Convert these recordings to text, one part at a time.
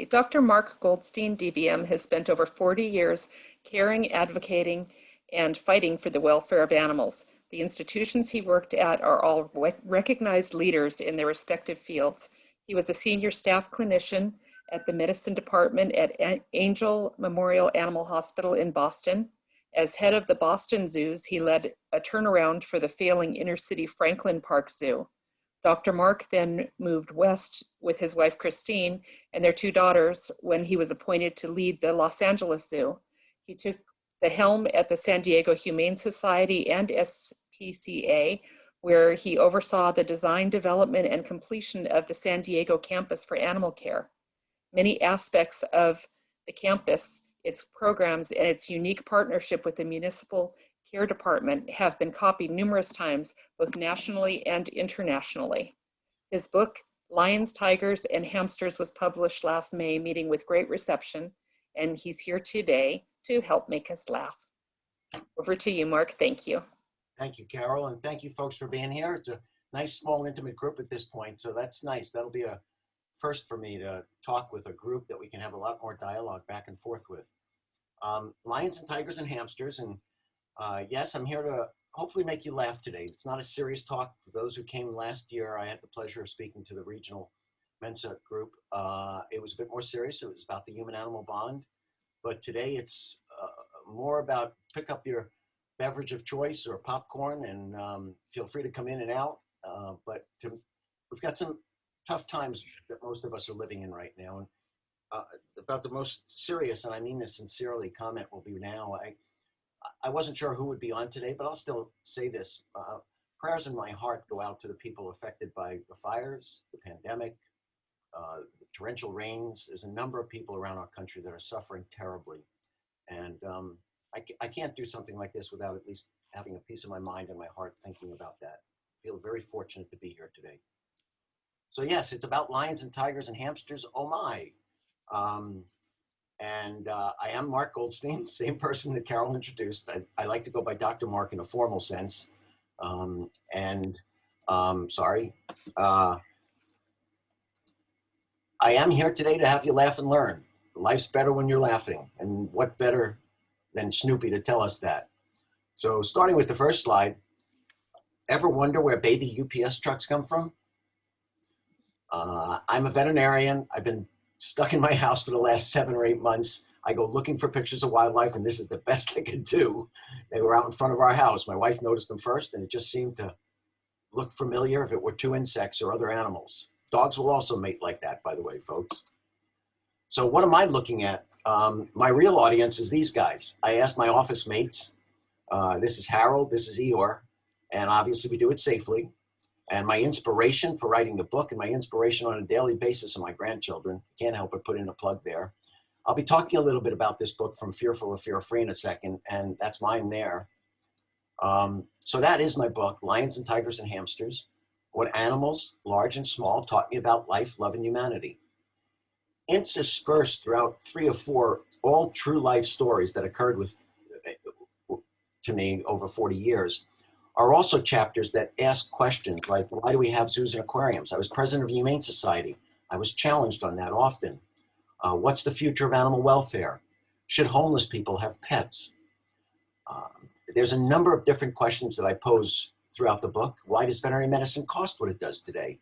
Dr. Mark Goldstein, DVM, has spent over 40 years caring, advocating, and fighting for the welfare of animals. The institutions he worked at are all recognized leaders in their respective fields. He was a senior staff clinician at the medicine department at Angell Memorial Animal Hospital in Boston. As head of the Boston zoos, he led a turnaround for the failing inner-city Franklin Park Zoo. Dr. Mark then moved west with his wife Kristine and their two daughters when he was appointed to lead the Los Angeles Zoo. He took the helm at the San Diego Humane Society and SPCA, where he oversaw the design, development, and completion of the San Diego campus for animal care. Many aspects of the campus, its programs, and its unique partnership with the municipal care department have been copied numerous times, both nationally and internationally. His book, Lions, Tigers, and Hamsters, was published last May, meeting with great reception, and he's here today to help make us laugh. Over to you, Mark. Thank you. Thank you, Carol, and thank you folks for being here. It's a nice, small, intimate group at this point, so that's nice. That'll be a first for me to talk with a group that we can have a lot more dialogue back and forth with. Lions and Tigers and Hamsters, and yes, I'm here to hopefully make you laugh today. It's not a serious talk. For those who came last year, I had the pleasure of speaking to the regional Mensa group. It was a bit more serious. It was about the human-animal bond, but today it's more about pick up your beverage of choice or popcorn and feel free to come in and out. We've got some tough times that most of us are living in right now. And about the most serious, and I mean this sincerely, comment will be now. I wasn't sure who would be on today, but I'll still say this. Prayers in my heart go out to the people affected by the fires, the pandemic, the torrential rains. There's a number of people around our country that are suffering terribly. And I can't do something like this without at least having a piece of my mind and my heart thinking about that. I feel very fortunate to be here today. So yes, it's about lions and tigers and hamsters. Oh my. I am Mark Goldstein, same person that Carol introduced. I like to go by Dr. Mark in a formal sense. Sorry. I am here today to have you laugh and learn. Life's better when you're laughing. And what better than Snoopy to tell us that? So starting with the first slide, ever wonder where baby UPS trucks come from? I'm a veterinarian. I've been stuck in my house for the last 7 or 8 months. I go looking for pictures of wildlife, and this is the best I could do. They were out in front of our house. My wife noticed them first, and it just seemed to look familiar if it were 2 insects or other animals. Dogs will also mate like that, by the way, folks. So what am I looking at? My real audience is these guys. I asked my office mates. This is Harold, this is Eeyore, and obviously we do it safely. And my inspiration for writing the book and my inspiration on a daily basis are my grandchildren. Can't help but put in a plug there. I'll be talking a little bit about this book, From Fearful to Fear-Free, in a second, and that's mine there. So that is my book, Lions and Tigers and Hamsters, What Animals, Large and Small, Taught Me About Life, Love, and Humanity. Interspersed throughout 3 or 4 all true life stories that occurred to me over 40 years are also chapters that ask questions like, why do we have zoos and aquariums? I was president of the Humane Society. I was challenged on that often. What's the future of animal welfare? Should homeless people have pets? There's a number of different questions that I pose throughout the book. Why does veterinary medicine cost what it does today?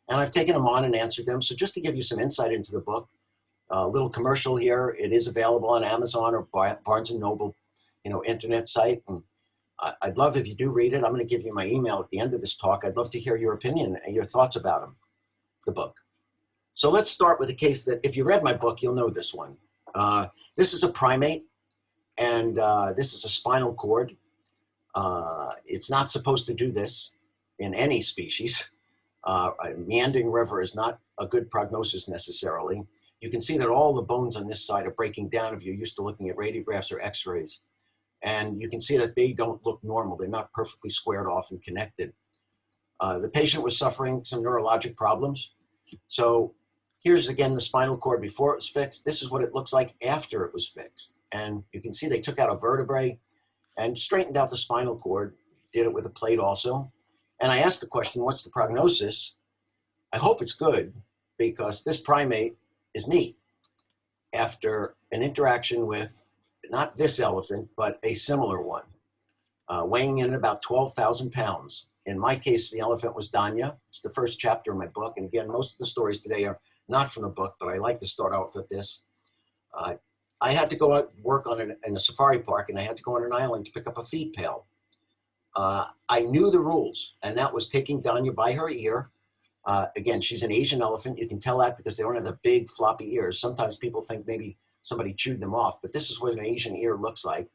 And I've taken them on and answered them. So just to give you some insight into the book, a little commercial here. It is available on Amazon or Barnes & Noble, internet site. And I'd love if you do read it. I'm going to give you my email at the end of this talk. I'd love to hear your opinion and your thoughts about the book. So let's start with a case that, if you read my book, you'll know this one. This is a primate, and this is a spinal cord. It's not supposed to do this in any species. A meandering river is not a good prognosis necessarily. You can see that all the bones on this side are breaking down if you're used to looking at radiographs or x-rays. And you can see that they don't look normal. They're not perfectly squared off and connected. The patient was suffering some neurologic problems. So here's again the spinal cord before it was fixed. This is what it looks like after it was fixed. And you can see they took out a vertebrae and straightened out the spinal cord, did it with a plate also. And I asked the question, what's the prognosis? I hope it's good, because this primate is me. after an interaction with not this elephant, but a similar one, weighing in at about 12,000 pounds. In my case, the elephant was Danya. It's the first chapter in my book. And again, most of the stories today are not from the book, but I like to start out with this. I had to go out and work in a safari park, and I had to go on an island to pick up a feed pail. I knew the rules, and that was taking Danya by her ear. Again, she's an Asian elephant. You can tell that because they don't have the big floppy ears. Sometimes people think maybe somebody chewed them off, but this is what an Asian ear looks like.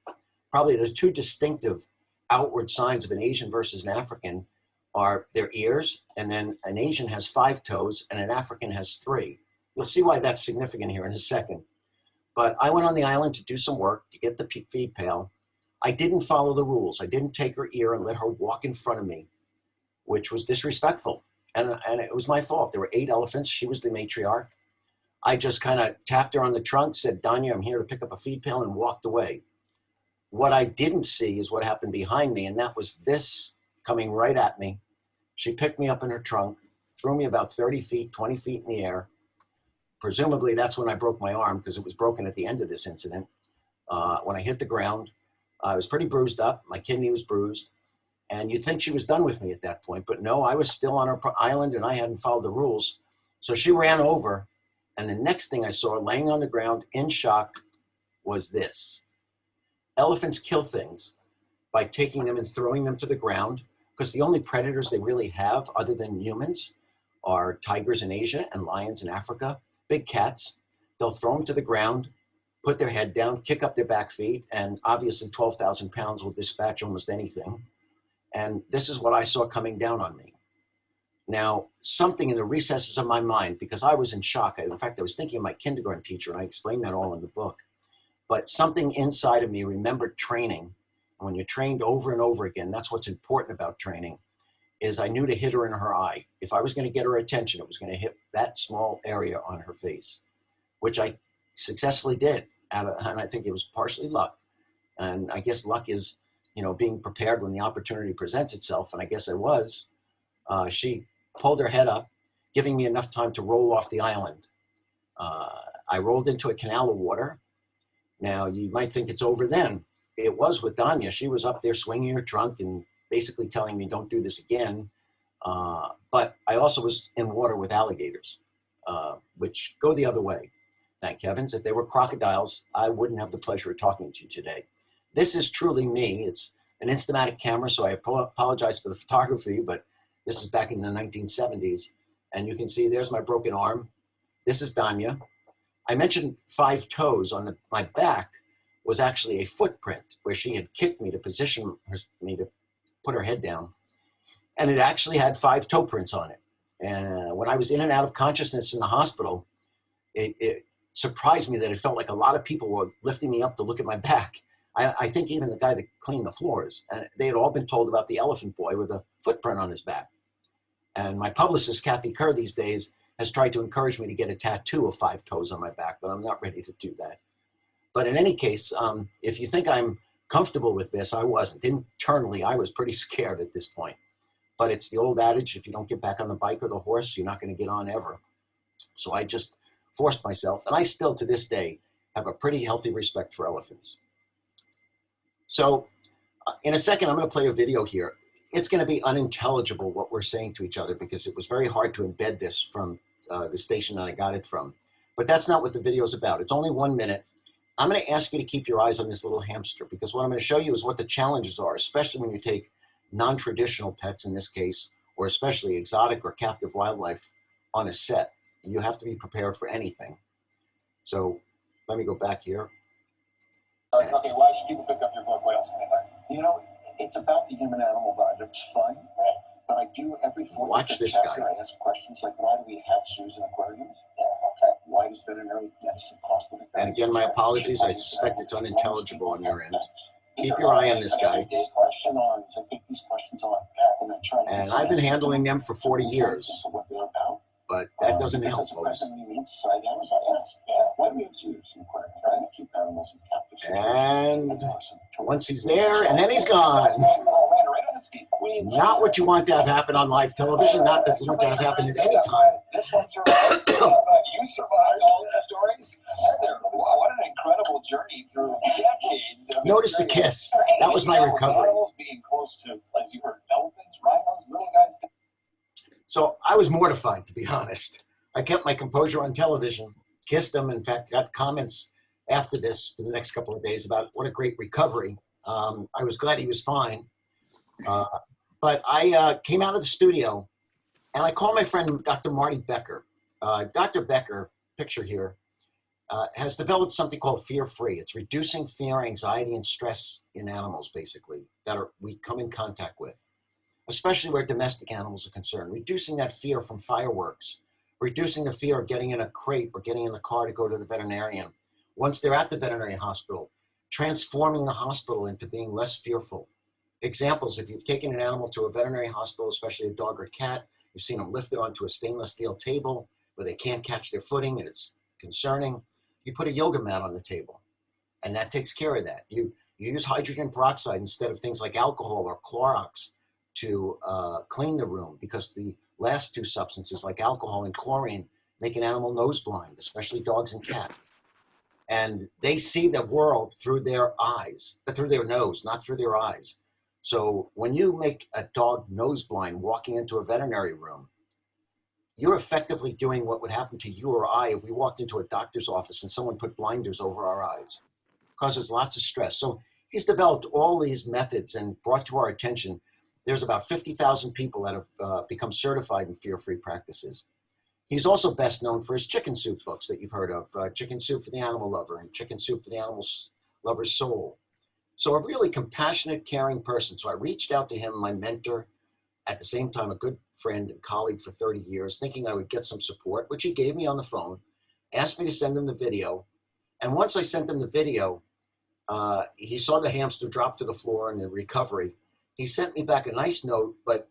Probably the two distinctive outward signs of an Asian versus an African are their ears, and then an Asian has 5 toes and an African has 3. You'll see why that's significant here in a second. But I went on the island to do some work to get the feed pail. I didn't follow the rules. I didn't take her ear and let her walk in front of me, which was disrespectful. And it was my fault. There were 8 elephants. She was the matriarch. I just kind of tapped her on the trunk, said, Danya, I'm here to pick up a feed pail, and walked away. What I didn't see is what happened behind me, and that was this coming right at me. She picked me up in her trunk, threw me about 30 feet, 20 feet in the air. Presumably, that's when I broke my arm, because it was broken at the end of this incident. When I hit the ground, I was pretty bruised up. My kidney was bruised. And you'd think she was done with me at that point. But no, I was still on her island, and I hadn't followed the rules. So she ran over. And the next thing I saw laying on the ground in shock was this. Elephants kill things by taking them and throwing them to the ground, because the only predators they really have other than humans are tigers in Asia and lions in Africa, big cats. They'll throw them to the ground, put their head down, kick up their back feet, and obviously 12,000 pounds will dispatch almost anything. And this is what I saw coming down on me. Now, something in the recesses of my mind, because I was in shock. In fact, I was thinking of my kindergarten teacher, and I explained that all in the book. But something inside of me remembered training. And when you're trained over and over again, that's what's important about training, is I knew to hit her in her eye. If I was going to get her attention, it was going to hit that small area on her face, which I successfully did. And I think it was partially luck. And I guess luck is, being prepared when the opportunity presents itself. And I guess I was. She pulled her head up, giving me enough time to roll off the island. I rolled into a canal of water. Now, you might think it's over then. It was with Danya. She was up there swinging her trunk and basically telling me, don't do this again. But I also was in water with alligators, which go the other way. Thank heavens. If they were crocodiles, I wouldn't have the pleasure of talking to you today. This is truly me. It's an Instamatic camera, so I apologize for the photography, but this is back in the 1970s. And you can see there's my broken arm. This is Danya. I mentioned 5 toes. On my back was actually a footprint where she had kicked me to position me to put her head down. And it actually had 5 toe prints on it. And when I was in and out of consciousness in the hospital, it surprised me that it felt like a lot of people were lifting me up to look at my back. I think even the guy that cleaned the floors, and they had all been told about the elephant boy with a footprint on his back. And my publicist, Kathy Kerr, these days has tried to encourage me to get a tattoo of 5 toes on my back, but I'm not ready to do that. But in any case, if you think I'm comfortable with this, I wasn't. Internally, I was pretty scared at this point. But it's the old adage, if you don't get back on the bike or the horse, you're not going to get on ever. So I just forced myself, and I still, to this day, have a pretty healthy respect for elephants. So in a second, I'm going to play a video here. It's going to be unintelligible what we're saying to each other because it was very hard to embed this from the station that I got it from. But that's not what the video is about. It's only 1 minute. I'm going to ask you to keep your eyes on this little hamster because what I'm going to show you is what the challenges are, especially when you take non-traditional pets in this case, or especially exotic or captive wildlife on a set. You have to be prepared for anything. So let me go back here. Okay, why should people pick up your book? What else can I learn? It's about the human animal bond. It's fun, right? But I do every 4th or 5th chapter, I ask questions like, why do we have zoos and aquariums? Okay. Why does veterinary medicine cost? And again, my apologies. I suspect it's unintelligible on your end. Keep your eye on this guy. And I've been handling them for 40 years. But that doesn't help, folks. And once he's there, and then he's gone. Not what you want to have happen on live television, not that you want to have happen at any time. This one survived. You survived all the stories. through decades of Notice the experience. kiss. That was my recovery. Animals being close to, as you heard, elephants, rhinos, little guys. So I was mortified, to be honest. I kept my composure on television, kissed him. In fact, got comments after this for the next couple of days about what a great recovery. I was glad he was fine. But I came out of the studio and I called my friend, Dr. Marty Becker. Dr. Becker, picture here, has developed something called fear-free. It's reducing fear, anxiety, and stress in animals, basically, that we come in contact with, especially where domestic animals are concerned. Reducing that fear from fireworks, reducing the fear of getting in a crate or getting in the car to go to the veterinarian. Once they're at the veterinary hospital, transforming the hospital into being less fearful. Examples, if you've taken an animal to a veterinary hospital, especially a dog or cat, you've seen them lifted onto a stainless steel table where they can't catch their footing and it's concerning. You put a yoga mat on the table and that takes care of that. You use hydrogen peroxide instead of things like alcohol or Clorox to clean the room, because the last two substances like alcohol and chlorine make an animal nose blind, especially dogs and cats. And they see the world through their eyes, through their nose, not through their eyes. So when you make a dog nose blind walking into a veterinary room, you're effectively doing what would happen to you or I if we walked into a doctor's office and someone put blinders over our eyes. Causes lots of stress. So he's developed all these methods and brought to our attention. There's about 50,000 people that have become certified in fear-free practices. He's also best known for his chicken soup books that you've heard of, Chicken Soup for the Animal Lover and Chicken Soup for the Animal Lover's Soul. So a really compassionate, caring person. So I reached out to him, my mentor, at the same time, a good friend and colleague for 30 years, thinking I would get some support, which he gave me on the phone, asked me to send him the video. And once I sent him the video, he saw the hamster drop to the floor in the recovery. He sent me back a nice note, but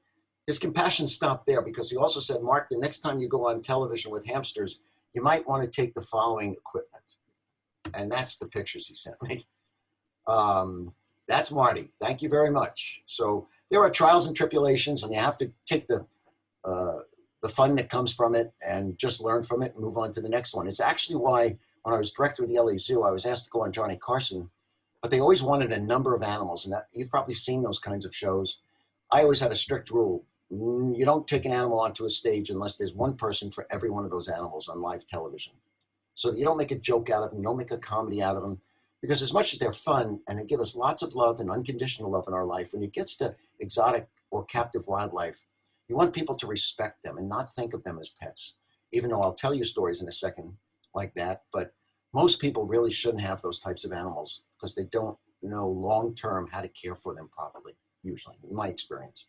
his compassion stopped there, because he also said, Mark, the next time you go on television with hamsters, you might want to take the following equipment. And that's the pictures he sent me. That's Marty. Thank you very much. So there are trials and tribulations, and you have to take the fun that comes from it and just learn from it and move on to the next one. It's actually why when I was director of the LA Zoo, I was asked to go on Johnny Carson, but they always wanted a number of animals, and that, you've probably seen those kinds of shows. I always had a strict rule. You don't take an animal onto a stage unless there's one person for every one of those animals on live television. So you don't make a joke out of them, you don't make a comedy out of them, because as much as they're fun and they give us lots of love and unconditional love in our life, when it gets to exotic or captive wildlife, you want people to respect them and not think of them as pets, even though I'll tell you stories in a second like that. But most people really shouldn't have those types of animals because they don't know long-term how to care for them properly, usually, in my experience.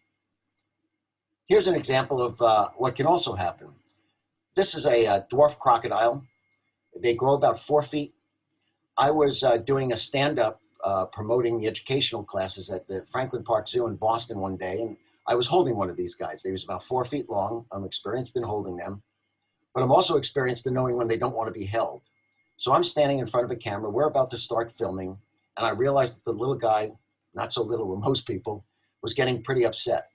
Here's an example of what can also happen. This is a dwarf crocodile. They grow about 4 feet. I was doing a stand-up promoting the educational classes at the Franklin Park Zoo in Boston one day, and I was holding one of these guys. They was about 4 feet long. I'm experienced in holding them, but I'm also experienced in knowing when they don't want to be held. So I'm standing in front of a camera. We're about to start filming, and I realized that the little guy, not so little to most people, was getting pretty upset.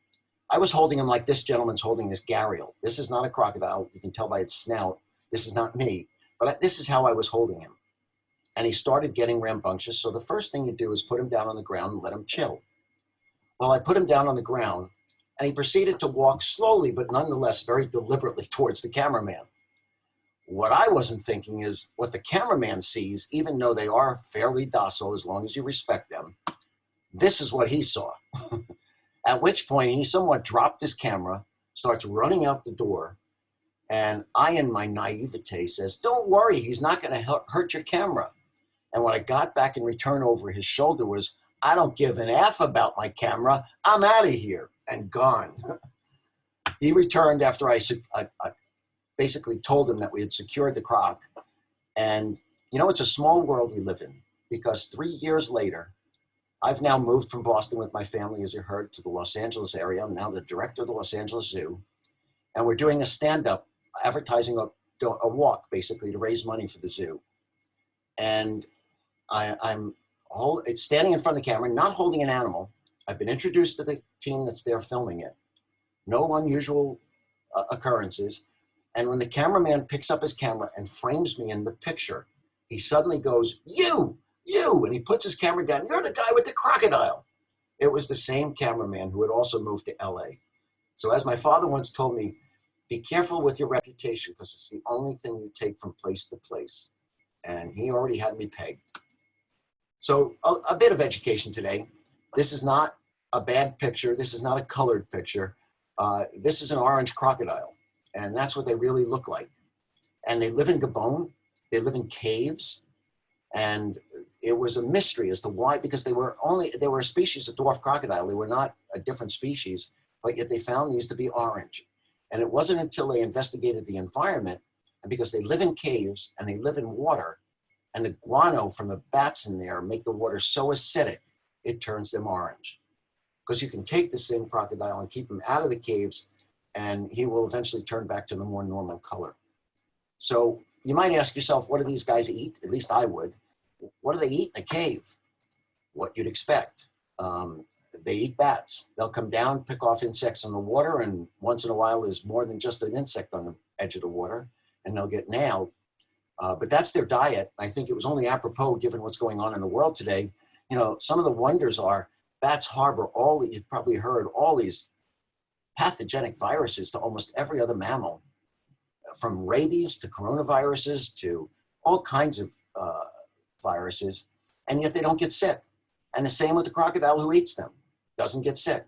I was holding him like this gentleman's holding this gharial. This is not a crocodile. You can tell by its snout. This is not me, but this is how I was holding him. And he started getting rambunctious. So the first thing you do is put him down on the ground and let him chill. Well, I put him down on the ground, and he proceeded to walk slowly, but nonetheless very deliberately towards the cameraman. What I wasn't thinking is what the cameraman sees, even though they are fairly docile as long as you respect them, this is what he saw. At which point he somewhat dropped his camera, starts running out the door, and I, in my naivete, says, don't worry, he's not going to hurt your camera. And what I got back in return over his shoulder was, I don't give an F about my camera. I'm out of here, and gone. He returned after I basically told him that we had secured the croc. And, you know, it's a small world we live in, because 3 years later, I've now moved from Boston with my family, as you heard, to the Los Angeles area. I'm now the director of the Los Angeles Zoo. And we're doing a stand-up, advertising a walk, basically, to raise money for the zoo. And I'm standing in front of the camera, not holding an animal. I've been introduced to the team that's there filming it. No unusual occurrences. And when the cameraman picks up his camera and frames me in the picture, he suddenly goes, you you. And he puts his camera down. You're the guy with the crocodile. It was the same cameraman who had also moved to LA. So as my father once told me, be careful with your reputation because it's the only thing you take from place to place. And he already had me pegged. So a bit of education today. This is not a bad picture. This is not a colored picture. This is an orange crocodile. And that's what they really look like. And they live in Gabon. They live in caves. And it was a mystery as to why, because they were a species of dwarf crocodile. They were not a different species, but yet they found these to be orange. And it wasn't until they investigated the environment, and because they live in caves and they live in water, and the guano from the bats in there make the water so acidic, it turns them orange. Because you can take the same crocodile and keep him out of the caves, and he will eventually turn back to the more normal color. So you might ask yourself, what do these guys eat? At least I would. What do they eat in a cave? What you'd expect. They eat bats. They'll come down, pick off insects in the water, and once in a while there's more than just an insect on the edge of the water, and they'll get nailed. But that's their diet. I think it was only apropos given what's going on in the world today. You know, some of the wonders are bats harbor you've probably heard, all these pathogenic viruses to almost every other mammal, from rabies to coronaviruses to all kinds of viruses, and yet they don't get sick. And the same with the crocodile who eats them, doesn't get sick.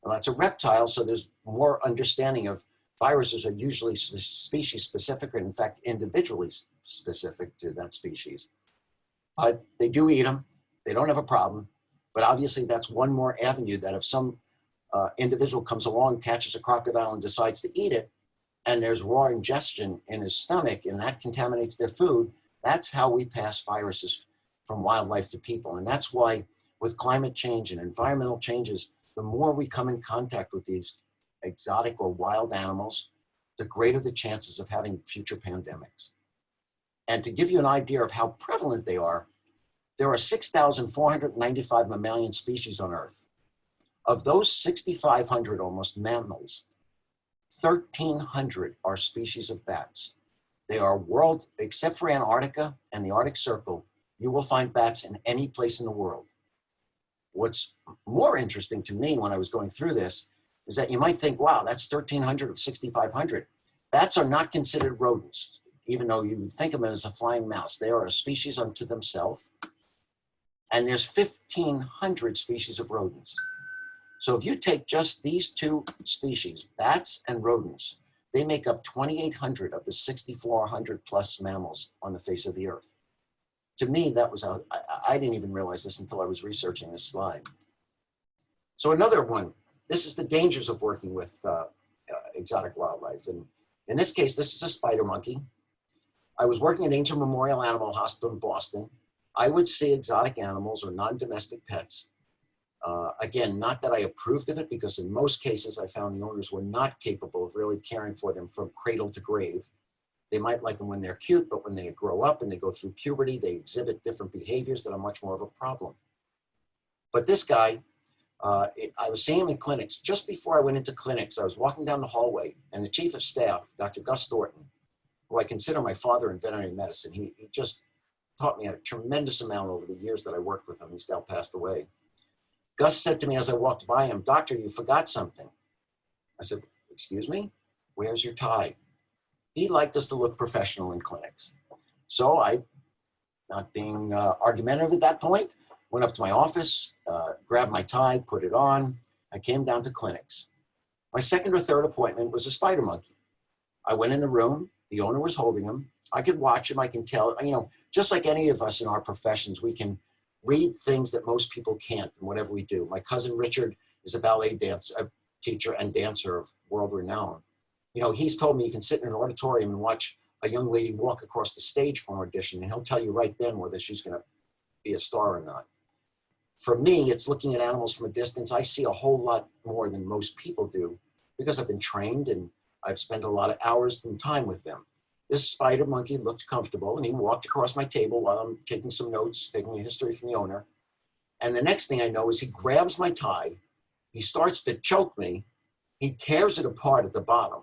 Well, that's a reptile, so there's more understanding of viruses are usually species specific, or in fact, individually specific to that species. But they do eat them. They don't have a problem. But obviously that's one more avenue that if some individual comes along, catches a crocodile and decides to eat it, and there's raw ingestion in his stomach and that contaminates their food, that's how we pass viruses from wildlife to people. And that's why with climate change and environmental changes, the more we come in contact with these exotic or wild animals, the greater the chances of having future pandemics. And to give you an idea of how prevalent they are, there are 6,495 mammalian species on Earth. Of those 6,500 almost mammals, 1,300 are species of bats. They are except for Antarctica and the Arctic Circle, you will find bats in any place in the world. What's more interesting to me when I was going through this is that you might think, wow, that's 1,300 of 6,500. Bats are not considered rodents, even though you would think of them as a flying mouse. They are a species unto themselves. And there's 1,500 species of rodents. So if you take just these two species, bats and rodents, they make up 2,800 of the 6,400 plus mammals on the face of the earth. To me, that was, I didn't even realize this until I was researching this slide. So another one, this is the dangers of working with exotic wildlife. And in this case, this is a spider monkey. I was working at Angell Memorial Animal Hospital in Boston. I would see exotic animals or non-domestic pets. Again, not that I approved of it, because in most cases I found the owners were not capable of really caring for them from cradle to grave. They might like them when they're cute, but when they grow up and they go through puberty, they exhibit different behaviors that are much more of a problem. But this guy, I was seeing him in clinics. Just before I went into clinics, I was walking down the hallway, and the chief of staff, Dr. Gus Thornton, who I consider my father in veterinary medicine, he just taught me a tremendous amount over the years that I worked with him. He's now passed away. Gus said to me as I walked by him, "Doctor, you forgot something." I said, "Excuse me? Where's your tie?" He liked us to look professional in clinics. So I, not being argumentative at that point, went up to my office, grabbed my tie, put it on. I came down to clinics. My second or third appointment was a spider monkey. I went in the room, the owner was holding him. I could watch him, I can tell, you know, just like any of us in our professions, we can read things that most people can't in whatever we do. My cousin Richard is a ballet teacher and dancer of world renown. You know, he's told me you can sit in an auditorium and watch a young lady walk across the stage for an audition, and he'll tell you right then whether she's going to be a star or not. For me, it's looking at animals from a distance. I see a whole lot more than most people do because I've been trained and I've spent a lot of hours and time with them. This spider monkey looked comfortable, and he walked across my table while I'm taking some notes, taking a history from the owner. And the next thing I know is he grabs my tie, he starts to choke me, he tears it apart at the bottom.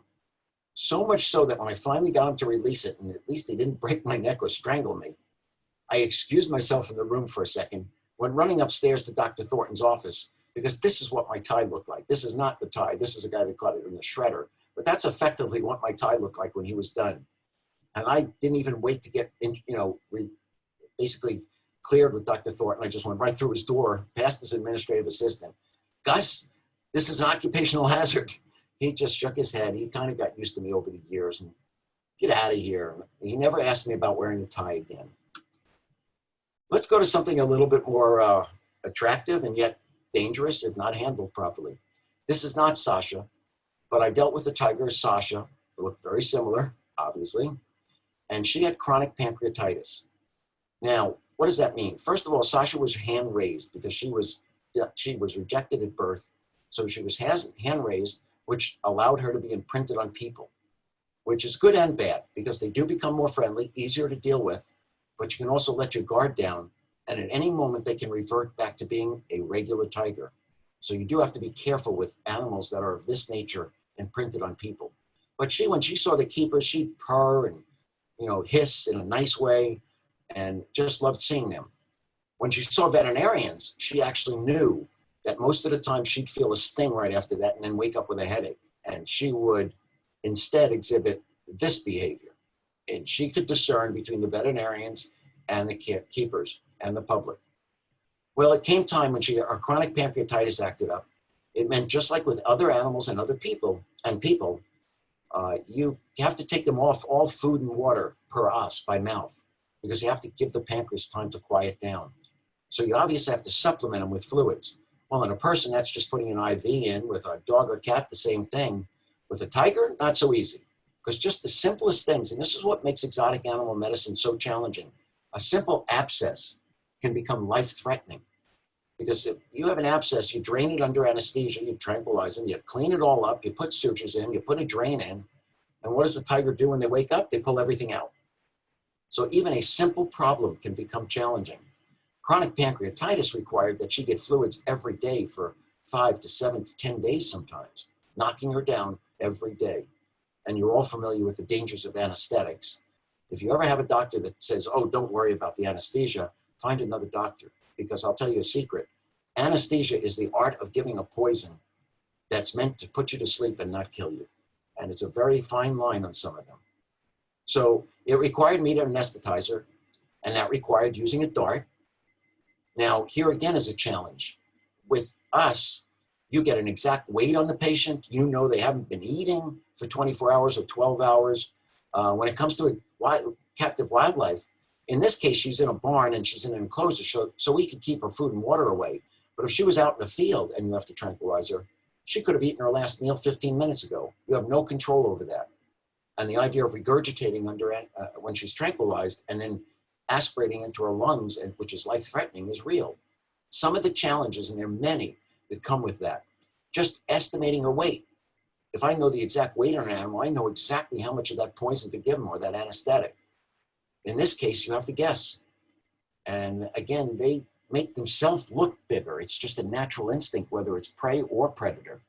So much so that when I finally got him to release it, and at least he didn't break my neck or strangle me, I excused myself from the room for a second, went running upstairs to Dr. Thornton's office, because this is what my tie looked like. This is not the tie. This is a guy that caught it in the shredder. But that's effectively what my tie looked like when he was done. And I didn't even wait to get, basically cleared with Dr. Thornton. I just went right through his door, past his administrative assistant. Gus, this is an occupational hazard. He just shook his head. He kind of got used to me over the years and get out of here. He never asked me about wearing a tie again. Let's go to something a little bit more attractive and yet dangerous if not handled properly. This is not Sasha, but I dealt with a tiger, Sasha. It looked very similar, obviously. And she had chronic pancreatitis. Now, what does that mean? First of all, Sasha was hand-raised because she was rejected at birth. So she was hand-raised, which allowed her to be imprinted on people, which is good and bad because they do become more friendly, easier to deal with, but you can also let your guard down, and at any moment they can revert back to being a regular tiger. So you do have to be careful with animals that are of this nature imprinted on people. But when she saw the keepers, she'd purr and hiss in a nice way and just loved seeing them. When she saw veterinarians, she actually knew that most of the time she'd feel a sting right after that and then wake up with a headache. And she would instead exhibit this behavior. And she could discern between the veterinarians and the keepers and the public. Well, it came time when her chronic pancreatitis acted up. It meant just like with other animals and other people, you have to take them off all food and water per os by mouth because you have to give the pancreas time to quiet down. So you obviously have to supplement them with fluids. Well, in a person, that's just putting an IV in. With a dog or cat, the same thing. With a tiger, not so easy. Because just the simplest things, and this is what makes exotic animal medicine so challenging, a simple abscess can become life-threatening. Because if you have an abscess, you drain it under anesthesia, you tranquilize them, you clean it all up, you put sutures in, you put a drain in, and what does the tiger do when they wake up? They pull everything out. So even a simple problem can become challenging. Chronic pancreatitis required that she get fluids every day for 5 to 7 to 10 days sometimes, knocking her down every day. And you're all familiar with the dangers of anesthetics. If you ever have a doctor that says, oh, don't worry about the anesthesia, find another doctor. Because I'll tell you a secret. Anesthesia is the art of giving a poison that's meant to put you to sleep and not kill you. And it's a very fine line on some of them. So it required me to anesthetize her, and that required using a dart. Now, here again is a challenge. With us, you get an exact weight on the patient. You know they haven't been eating for 24 hours or 12 hours. When it comes to captive wildlife, in this case, she's in a barn and she's in an enclosure, so we could keep her food and water away. But if she was out in the field and you have to tranquilize her, she could have eaten her last meal 15 minutes ago. You have no control over that. And the idea of regurgitating when she's tranquilized and then aspirating into her lungs, which is life-threatening, is real. Some of the challenges, and there are many that come with that, just estimating her weight. If I know the exact weight on an animal, I know exactly how much of that poison to give them or that anesthetic. In this case, you have to guess. And again, they make themselves look bigger. It's just a natural instinct, whether it's prey or predator.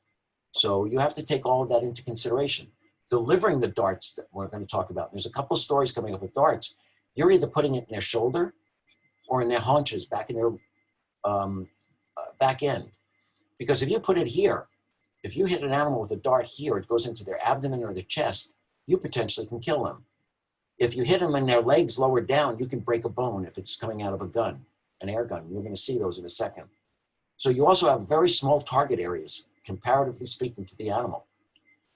So you have to take all of that into consideration. Delivering the darts that we're going to talk about. There's a couple of stories coming up with darts. You're either putting it in their shoulder or in their haunches, back in their back end. Because if you put it here, if you hit an animal with a dart here, it goes into their abdomen or their chest, you potentially can kill them. If you hit them in their legs lower down, you can break a bone if it's coming out of a gun, an air gun. You're going to see those in a second. So you also have very small target areas, comparatively speaking, to the animal.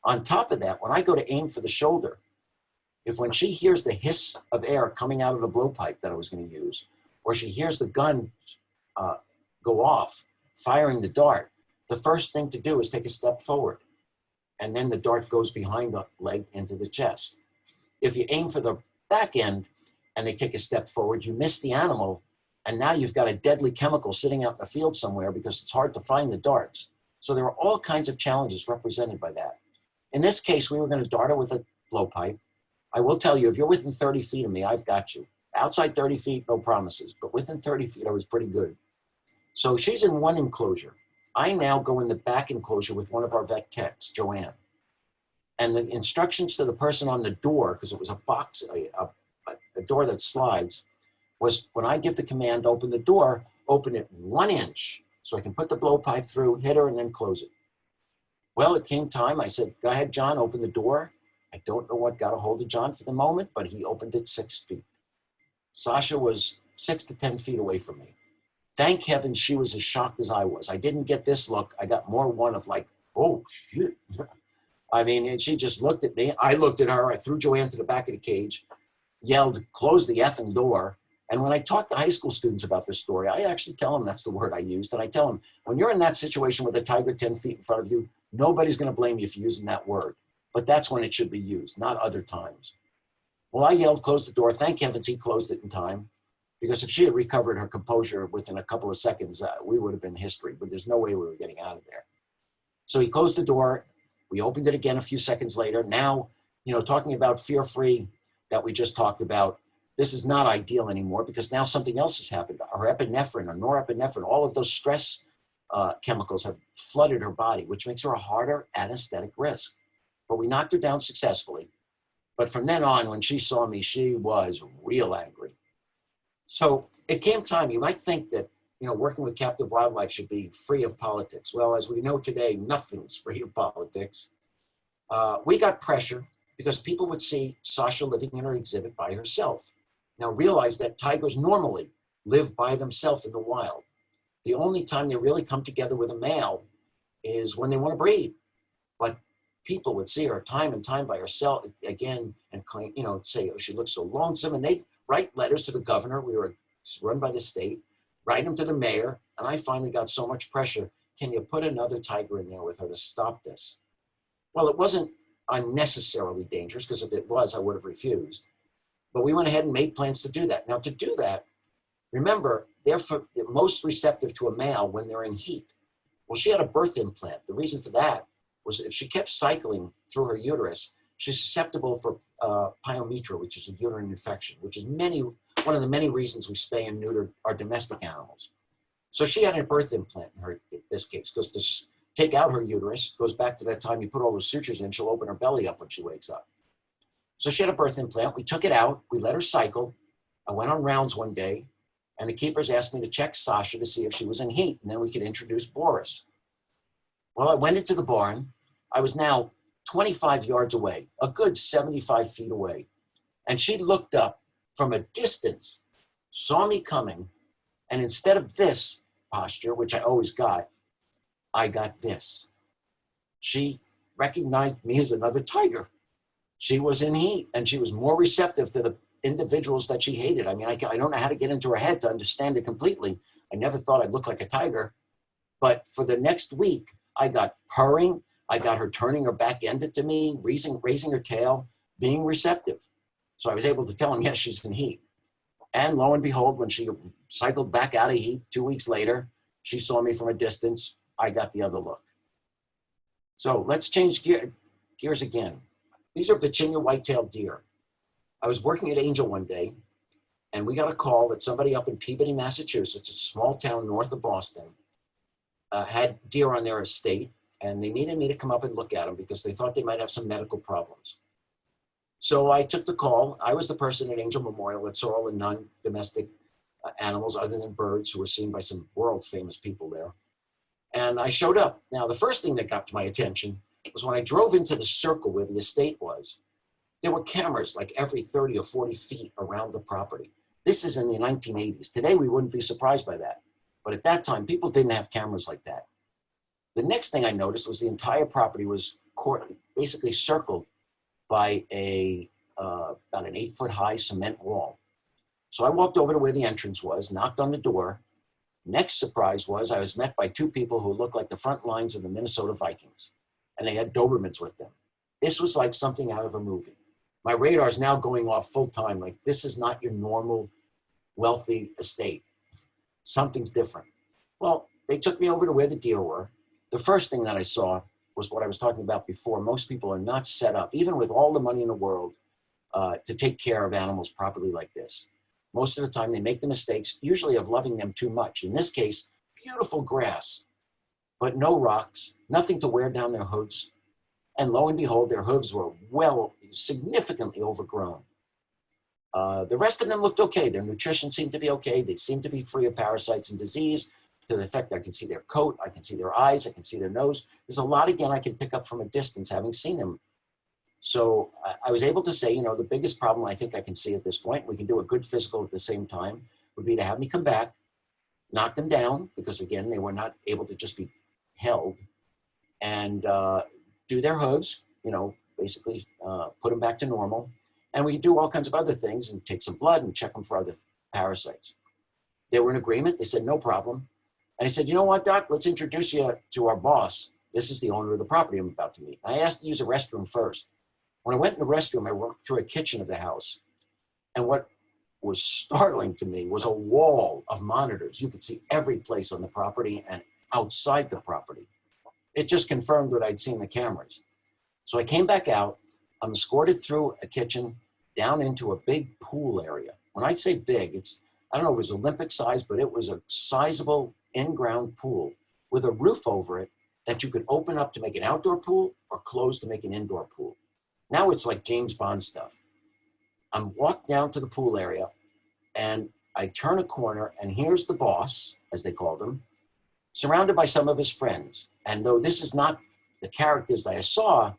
On top of that, when I go to aim for the shoulder, when she hears the hiss of air coming out of the blowpipe that I was going to use, or she hears the gun go off, firing the dart, the first thing to do is take a step forward. And then the dart goes behind the leg into the chest. If you aim for the back end and they take a step forward, you miss the animal, and now you've got a deadly chemical sitting out in the field somewhere because it's hard to find the darts. So there are all kinds of challenges represented by that. In this case, we were going to dart her with a blowpipe. I will tell you, if you're within 30 feet of me, I've got you. Outside 30 feet, no promises, but within 30 feet, I was pretty good. So she's in one enclosure. I now go in the back enclosure with one of our vet techs, Joanne. And the instructions to the person on the door, because it was a box, a door that slides, was when I give the command, open the door, open it 1 inch so I can put the blowpipe through, hit her, and then close it. Well, it came time. I said, go ahead, John, open the door. I don't know what got a hold of John for the moment, but he opened it 6 feet. Sasha was 6 to 10 feet away from me. Thank heaven she was as shocked as I was. I didn't get this look. I got more one of like, oh, shit. I mean, and she just looked at me. I looked at her. I threw Joanne to the back of the cage, yelled, close the effing door. And when I talk to high school students about this story, I actually tell them that's the word I used. And I tell them, when you're in that situation with a tiger 10 feet in front of you, nobody's going to blame you for using that word. But that's when it should be used, not other times. Well, I yelled, close the door. Thank heavens he closed it in time. Because if she had recovered her composure within a couple of seconds, we would have been history. But there's no way we were getting out of there. So he closed the door. We opened it again a few seconds later. Now, talking about fear-free that we just talked about, this is not ideal anymore because now something else has happened. Her epinephrine or norepinephrine, all of those stress chemicals have flooded her body, which makes her a harder anesthetic risk. But we knocked her down successfully. But from then on, when she saw me, she was real angry. So it came time. You might think that, working with captive wildlife should be free of politics. Well, as we know today, nothing's free of politics. We got pressure because people would see Sasha living in her exhibit by herself. Now realize that tigers normally live by themselves in the wild. The only time they really come together with a male is when they want to breed. But people would see her time and time by herself again and claim, say, oh, she looks so lonesome. And they'd write letters to the governor. We were run by the state, write them to the mayor. And I finally got so much pressure. Can you put another tiger in there with her to stop this? Well, it wasn't unnecessarily dangerous because if it was, I would have refused. But we went ahead and made plans to do that. Now to do that, remember, they're most receptive to a male when they're in heat. Well, she had a birth implant. The reason for that was if she kept cycling through her uterus, she's susceptible for pyometra, which is a uterine infection, which is one of the many reasons we spay and neuter our domestic animals. So she had a birth implant in this case, because to take out her uterus goes back to that time you put all those sutures in, she'll open her belly up when she wakes up. So she had a birth implant. We took it out. We let her cycle. I went on rounds one day, and the keepers asked me to check Sasha to see if she was in heat, and then we could introduce Boris. Well, I went into the barn. I was now 25 yards away, a good 75 feet away. And she looked up from a distance, saw me coming, and instead of this posture, which I always got, I got this. She recognized me as another tiger. She was in heat, and she was more receptive to the individuals that she hated. I mean, I don't know how to get into her head to understand it completely. I never thought I'd look like a tiger. But for the next week, I got purring. I got her turning her back ended to me, raising her tail, being receptive. So I was able to tell him, yes, she's in heat. And lo and behold, when she cycled back out of heat 2 weeks later, she saw me from a distance. I got the other look. So let's change gears again. These are Virginia white-tailed deer. I was working at Angell one day, and we got a call that somebody up in Peabody, Massachusetts, a small town north of Boston, had deer on their estate, and they needed me to come up and look at them because they thought they might have some medical problems. So I took the call. I was the person at Angell Memorial that saw all the non-domestic animals other than birds who were seen by some world-famous people there. And I showed up. Now, the first thing that got to my attention was when I drove into the circle where the estate was, there were cameras like every 30 or 40 feet around the property. This is in the 1980s. Today, we wouldn't be surprised by that. But at that time, people didn't have cameras like that. The next thing I noticed was the entire property was basically circled by about an 8-foot-high cement wall. So I walked over to where the entrance was, knocked on the door. Next surprise was I was met by 2 people who looked like the front lines of the Minnesota Vikings, and they had Dobermans with them. This was like something out of a movie. My radar is now going off full time, like this is not your normal wealthy estate. Something's different. Well, they took me over to where the deer were. The first thing that I saw was what I was talking about before. Most people are not set up, even with all the money in the world, to take care of animals properly like this. Most of the time they make the mistakes, usually of loving them too much. In this case, beautiful grass, but no rocks, nothing to wear down their hooves. And lo and behold, their hooves were significantly overgrown. The rest of them looked okay. Their nutrition seemed to be okay. They seemed to be free of parasites and disease, to the effect that I can see their coat, I can see their eyes, I can see their nose. There's a lot, again, I can pick up from a distance, having seen them. So I was able to say, the biggest problem I think I can see at this point, we can do a good physical at the same time, would be to have me come back, knock them down, because again, they were not able to just be held, and do their hooves, basically put them back to normal. And we do all kinds of other things and take some blood and check them for other parasites. They were in agreement. They said, no problem. And I said, you know what, Doc, let's introduce you to our boss. This is the owner of the property I'm about to meet. I asked to use a restroom first. When I went in the restroom, I walked through a kitchen of the house. And what was startling to me was a wall of monitors. You could see every place on the property and outside the property. It just confirmed what I'd seen in the cameras. So I came back out. I'm escorted through a kitchen down into a big pool area. When I say big, I don't know if it was Olympic size, but it was a sizable in-ground pool with a roof over it that you could open up to make an outdoor pool or close to make an indoor pool. Now it's like James Bond stuff. I'm walked down to the pool area and I turn a corner and here's the boss, as they called him, surrounded by some of his friends. And though this is not the characters that I saw,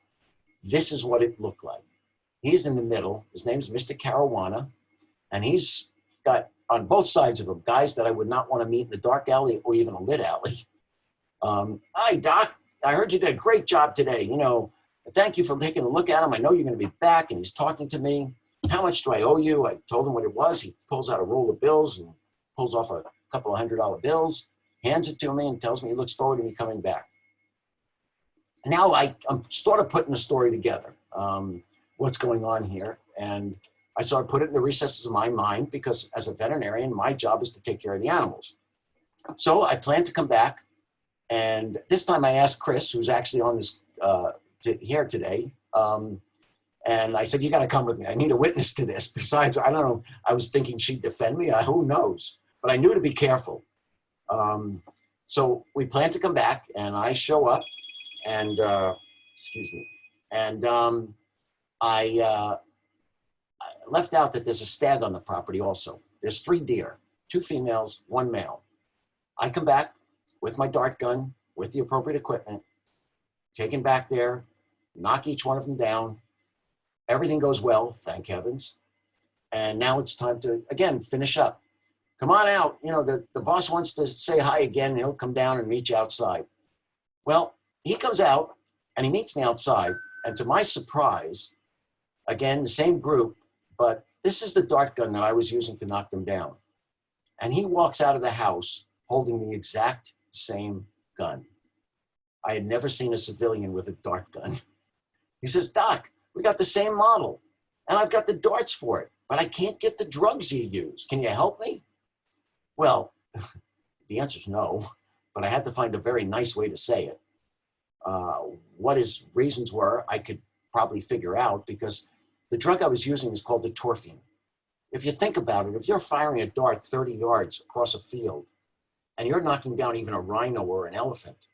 this is what it looked like. He's in the middle. His name's Mr. Caruana, and he's got on both sides of him guys that I would not want to meet in a dark alley or even a lit alley. Hi, Doc. I heard you did a great job today. Thank you for taking a look at him. I know you're going to be back, and he's talking to me. How much do I owe you? I told him what it was. He pulls out a roll of bills and pulls off a couple of $100 bills, hands it to me, and tells me he looks forward to me coming back. Now I'm sort of putting the story together, what's going on here. And I sort of put it in the recesses of my mind because as a veterinarian, my job is to take care of the animals. So I plan to come back. And this time I asked Chris, who's actually on this here today, and I said, you got to come with me. I need a witness to this. Besides, I don't know, I was thinking she'd defend me. Who knows? But I knew to be careful. So we plan to come back, and I show up, and excuse me, and I left out that there's a stag on the property also. There's 3 deer, 2 females, 1 male. I come back with my dart gun, with the appropriate equipment, take him back there, knock each one of them down. Everything goes well, thank heavens. And now it's time to, again, finish up. Come on out. The boss wants to say hi again, and he'll come down and meet you outside. Well, he comes out, and he meets me outside. And to my surprise, again, the same group, but this is the dart gun that I was using to knock them down. And he walks out of the house holding the exact same gun. I had never seen a civilian with a dart gun. He says, Doc, we got the same model, and I've got the darts for it, but I can't get the drugs you use. Can you help me? Well, the answer is no, but I had to find a very nice way to say it. What his reasons were, I could probably figure out, because the drug I was using is called the torphine. If you think about it, if you're firing a dart 30 yards across a field, and you're knocking down even a rhino or an elephant,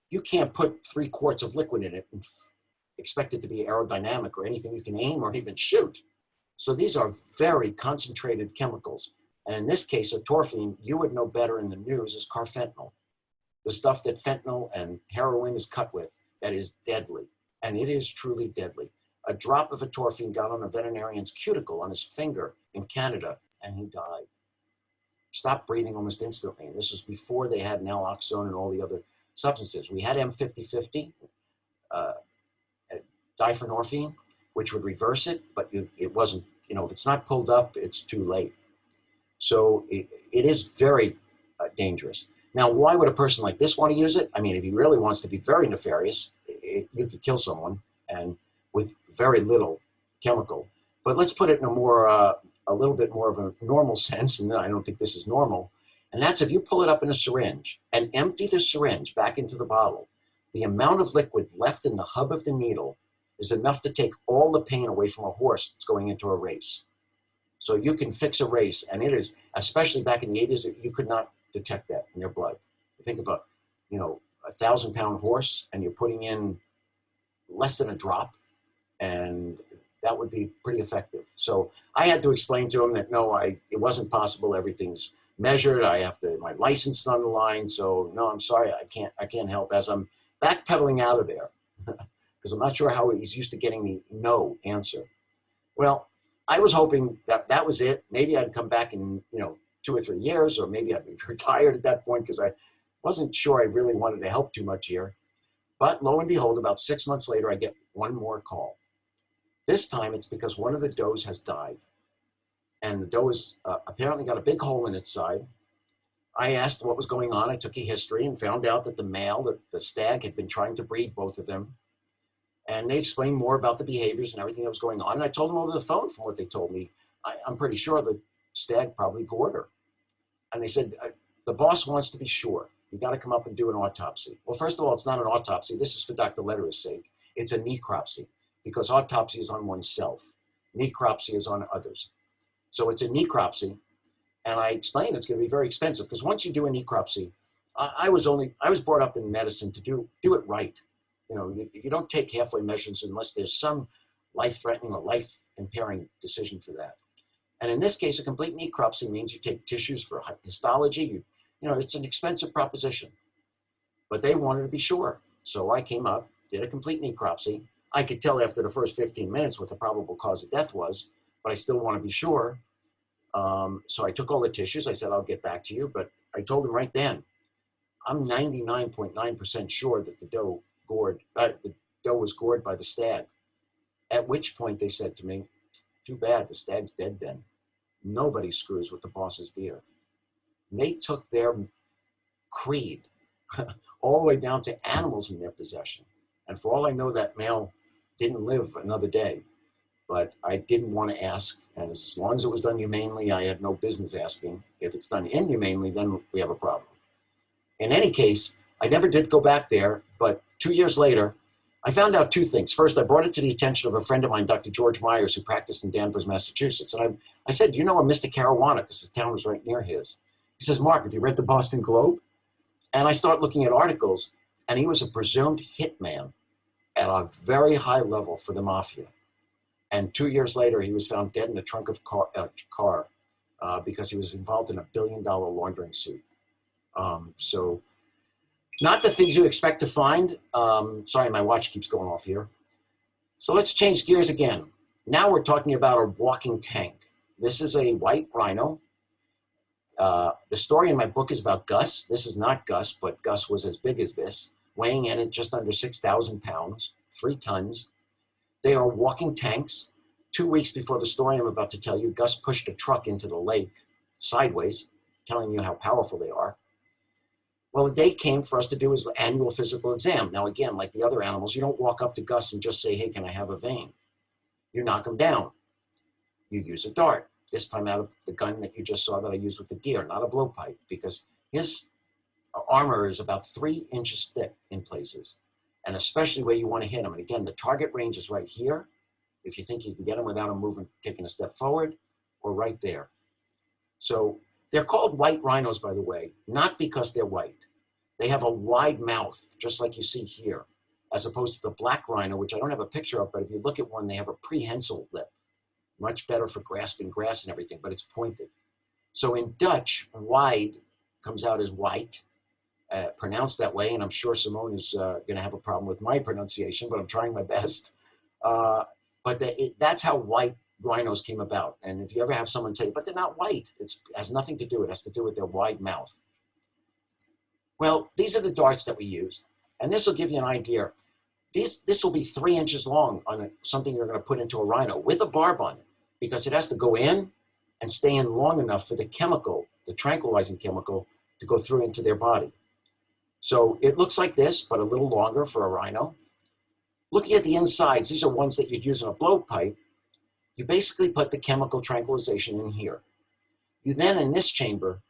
you can't put 3 quarts of liquid in it and expect it to be aerodynamic or anything you can aim or even shoot. So these are very concentrated chemicals. And in this case, a torphine, you would know better in the news, is carfentanil. The stuff that fentanyl and heroin is cut with, that is deadly. And it is truly deadly. A drop of a torphine got on a veterinarian's cuticle on his finger in Canada, and he died. Stopped breathing almost instantly. And this was before they had naloxone and all the other substances. We had M5050, diphenorphine, which would reverse it, but it wasn't, if it's not pulled up, it's too late. So it is very dangerous. Now, why would a person like this want to use it? I mean, if he really wants to be very nefarious, you could kill someone and with very little chemical. But let's put it in a little bit more of a normal sense, and I don't think this is normal. And that's if you pull it up in a syringe and empty the syringe back into the bottle, the amount of liquid left in the hub of the needle is enough to take all the pain away from a horse that's going into a race. So you can fix a race, and it is, especially back in the 80s, you could not detect that in your blood. Think of a 1,000-pound horse, and you're putting in less than a drop, and that would be pretty effective. So I had to explain to him that no, it wasn't possible. Everything's measured. My license is on the line. So no, I'm sorry, I can't help. As I'm backpedaling out of there, because I'm not sure how he's used to getting the no answer. Well, I was hoping that that was it. Maybe I'd come back in, 2 or 3 years, or maybe I'd be retired at that point, because I wasn't sure I really wanted to help too much here. But lo and behold, about 6 months later, I get one more call. This time it's because one of the does has died. And the doe has apparently got a big hole in its side. I asked what was going on. I took a history and found out that the male, the stag, had been trying to breed both of them. And they explained more about the behaviors and everything that was going on. And I told them over the phone, from what they told me, I'm pretty sure the stag probably gored her. And they said, the boss wants to be sure. You got to come up and do an autopsy. Well, first of all, it's not an autopsy. This is for Dr. Lederer's sake. It's a necropsy, because autopsy is on oneself. Necropsy is on others. So it's a necropsy. And I explained it's going to be very expensive, because once you do a necropsy, I was brought up in medicine to do it right. You don't take halfway measures unless there's some life-threatening or life-impairing decision for that. And in this case, a complete necropsy means you take tissues for histology. It's an expensive proposition. But they wanted to be sure. So I came up, did a complete necropsy. I could tell after the first 15 minutes what the probable cause of death was, but I still want to be sure. So I took all the tissues. I said, I'll get back to you. But I told them right then, I'm 99.9% sure that the doe was gored by the stag. At which point they said to me, too bad, the stag's dead then. Nobody screws with the boss's deer. And they took their creed all the way down to animals in their possession. And for all I know, that male didn't live another day. But I didn't want to ask. And as long as it was done humanely, I had no business asking. If it's done inhumanely, then we have a problem. In any case, I never did go back there. But 2 years later, I found out 2 things. First, I brought it to the attention of a friend of mine, Dr. George Myers, who practiced in Danvers, Massachusetts. And I said, do you know a Mr. Caruana? Because the town was right near his. He says, Mark, have you read the Boston Globe? And I start looking at articles, and he was a presumed hitman at a very high level for the mafia. And 2 years later, he was found dead in the trunk of a car because he was involved in a $1 billion laundering suit. So not the things you expect to find. Sorry, my watch keeps going off here. So let's change gears again. Now we're talking about a walking tank. This is a white rhino. The story in my book is about Gus. This is not Gus, but Gus was as big as this, weighing in at just under 6,000 pounds, 3 tons. They are walking tanks. 2 weeks before the story I'm about to tell you, Gus pushed a truck into the lake sideways, telling you how powerful they are. Well, the day came for us to do his annual physical exam. Now, again, like the other animals, you don't walk up to Gus and just say, hey, can I have a vein? You knock him down. You use a dart, this time out of the gun that you just saw that I used with the deer, not a blowpipe, because his armor is about 3 inches thick in places, and especially where you want to hit him. And again, the target range is right here, if you think you can get him without him moving, taking a step forward, or right there. So they're called white rhinos, by the way, not because they're white. They have a wide mouth, just like you see here, as opposed to the black rhino, which I don't have a picture of, but if you look at one, they have a prehensile lip, much better for grasping grass and everything, but it's pointed. So in Dutch, wide comes out as white, pronounced that way, and I'm sure Simone is going to have a problem with my pronunciation, but I'm trying my best. But that's how white rhinos came about. And if you ever have someone say, but they're not white, it has nothing to do. It has to do with their wide mouth. Well, these are the darts that we used. And this will give you an idea. This will be 3 inches long on something you're going to put into a rhino with a barb on it, because it has to go in and stay in long enough for the chemical, the tranquilizing chemical, to go through into their body. So it looks like this, but a little longer for a rhino. Looking at the insides, these are ones that you'd use in a blowpipe. You basically put the chemical tranquilization in here. You then, in this chamber,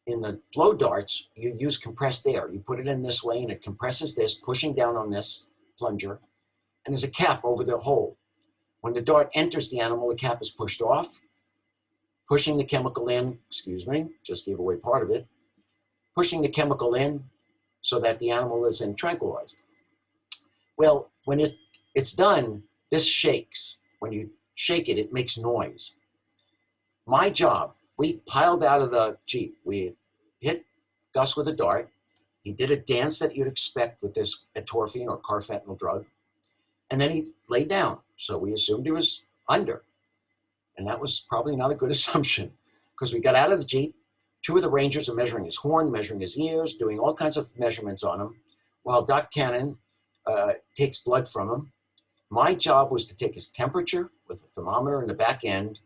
in the blow darts, you use compressed air. You put it in this way, and it compresses this, pushing down on this plunger, and there's a cap over the hole. When the dart enters the animal, the cap is pushed off, pushing the chemical in, just gave away part of it, pushing the chemical in so that the animal is then tranquilized. Well, when it's done, this shakes. when you shake it, it makes noise. My job, we piled out of the Jeep. We hit Gus with a dart. He did a dance that you'd expect with this atorphine or carfentanil drug. And then he laid down. So we assumed he was under. And that was probably not a good assumption, because we got out of the Jeep. Two of the rangers are measuring his horn, measuring his ears, doing all kinds of measurements on him, while Doc Cannon takes blood from him. My job was to take his temperature with a thermometer in the back end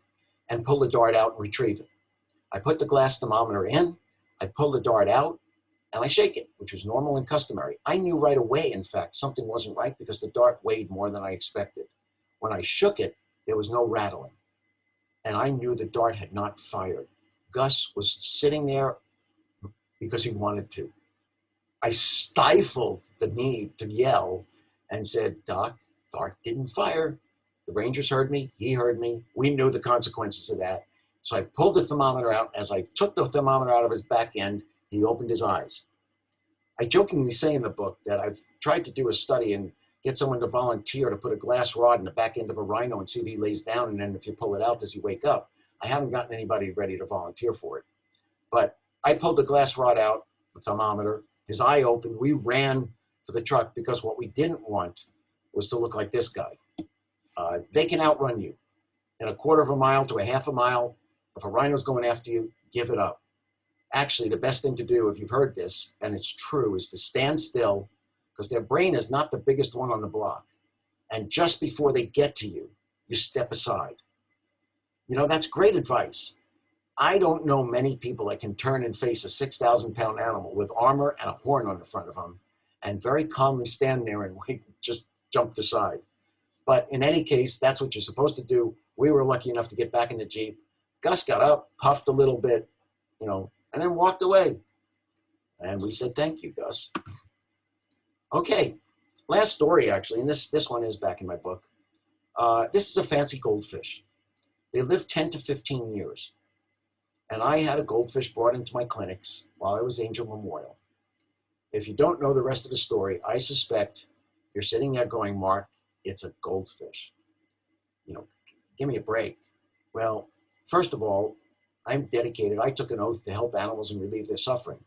and pull the dart out and retrieve it. I put the glass thermometer in, I pull the dart out, and I shake it, which was normal and customary. I knew right away, in fact, something wasn't right because the dart weighed more than I expected. When I shook it, there was no rattling. And I knew the dart had not fired. Gus was sitting there because he wanted to. I stifled the need to yell and said, Doc, dart didn't fire. The Rangers heard me, he heard me. We knew the consequences of that. So I pulled the thermometer out. As I took the thermometer out of his back end, he opened his eyes. I jokingly say in the book that I've tried to do a study and get someone to volunteer to put a glass rod in the back end of a rhino and see if he lays down, and then if you pull it out, does he wake up? I haven't gotten anybody ready to volunteer for it. But I pulled the glass rod out, the thermometer, his eye opened. We ran for the truck because what we didn't want was to look like this guy. They can outrun you. In a quarter of a mile to a half a mile, if a rhino's going after you, give it up. Actually, the best thing to do, if you've heard this, and it's true, is to stand still, because their brain is not the biggest one on the block. And just before they get to you, you step aside. You know, that's great advice. I don't know many people that can turn and face a 6,000-pound animal with armor and a horn on the front of them and very calmly stand there and wait, just jump aside. But in any case, that's what you're supposed to do. We were lucky enough to get back in the Jeep. Gus got up, puffed a little bit, you know, and then walked away. And we said, thank you, Gus. Okay, last story, actually, and this one is back in my book. This is a fancy goldfish. They live 10 to 15 years. And I had a goldfish brought into my clinics while I was Angell Memorial. If you don't know the rest of the story, I suspect you're sitting there going, Mark, it's a goldfish. You know, give me a break. Well, first of all, I'm dedicated. I took an oath to help animals and relieve their suffering.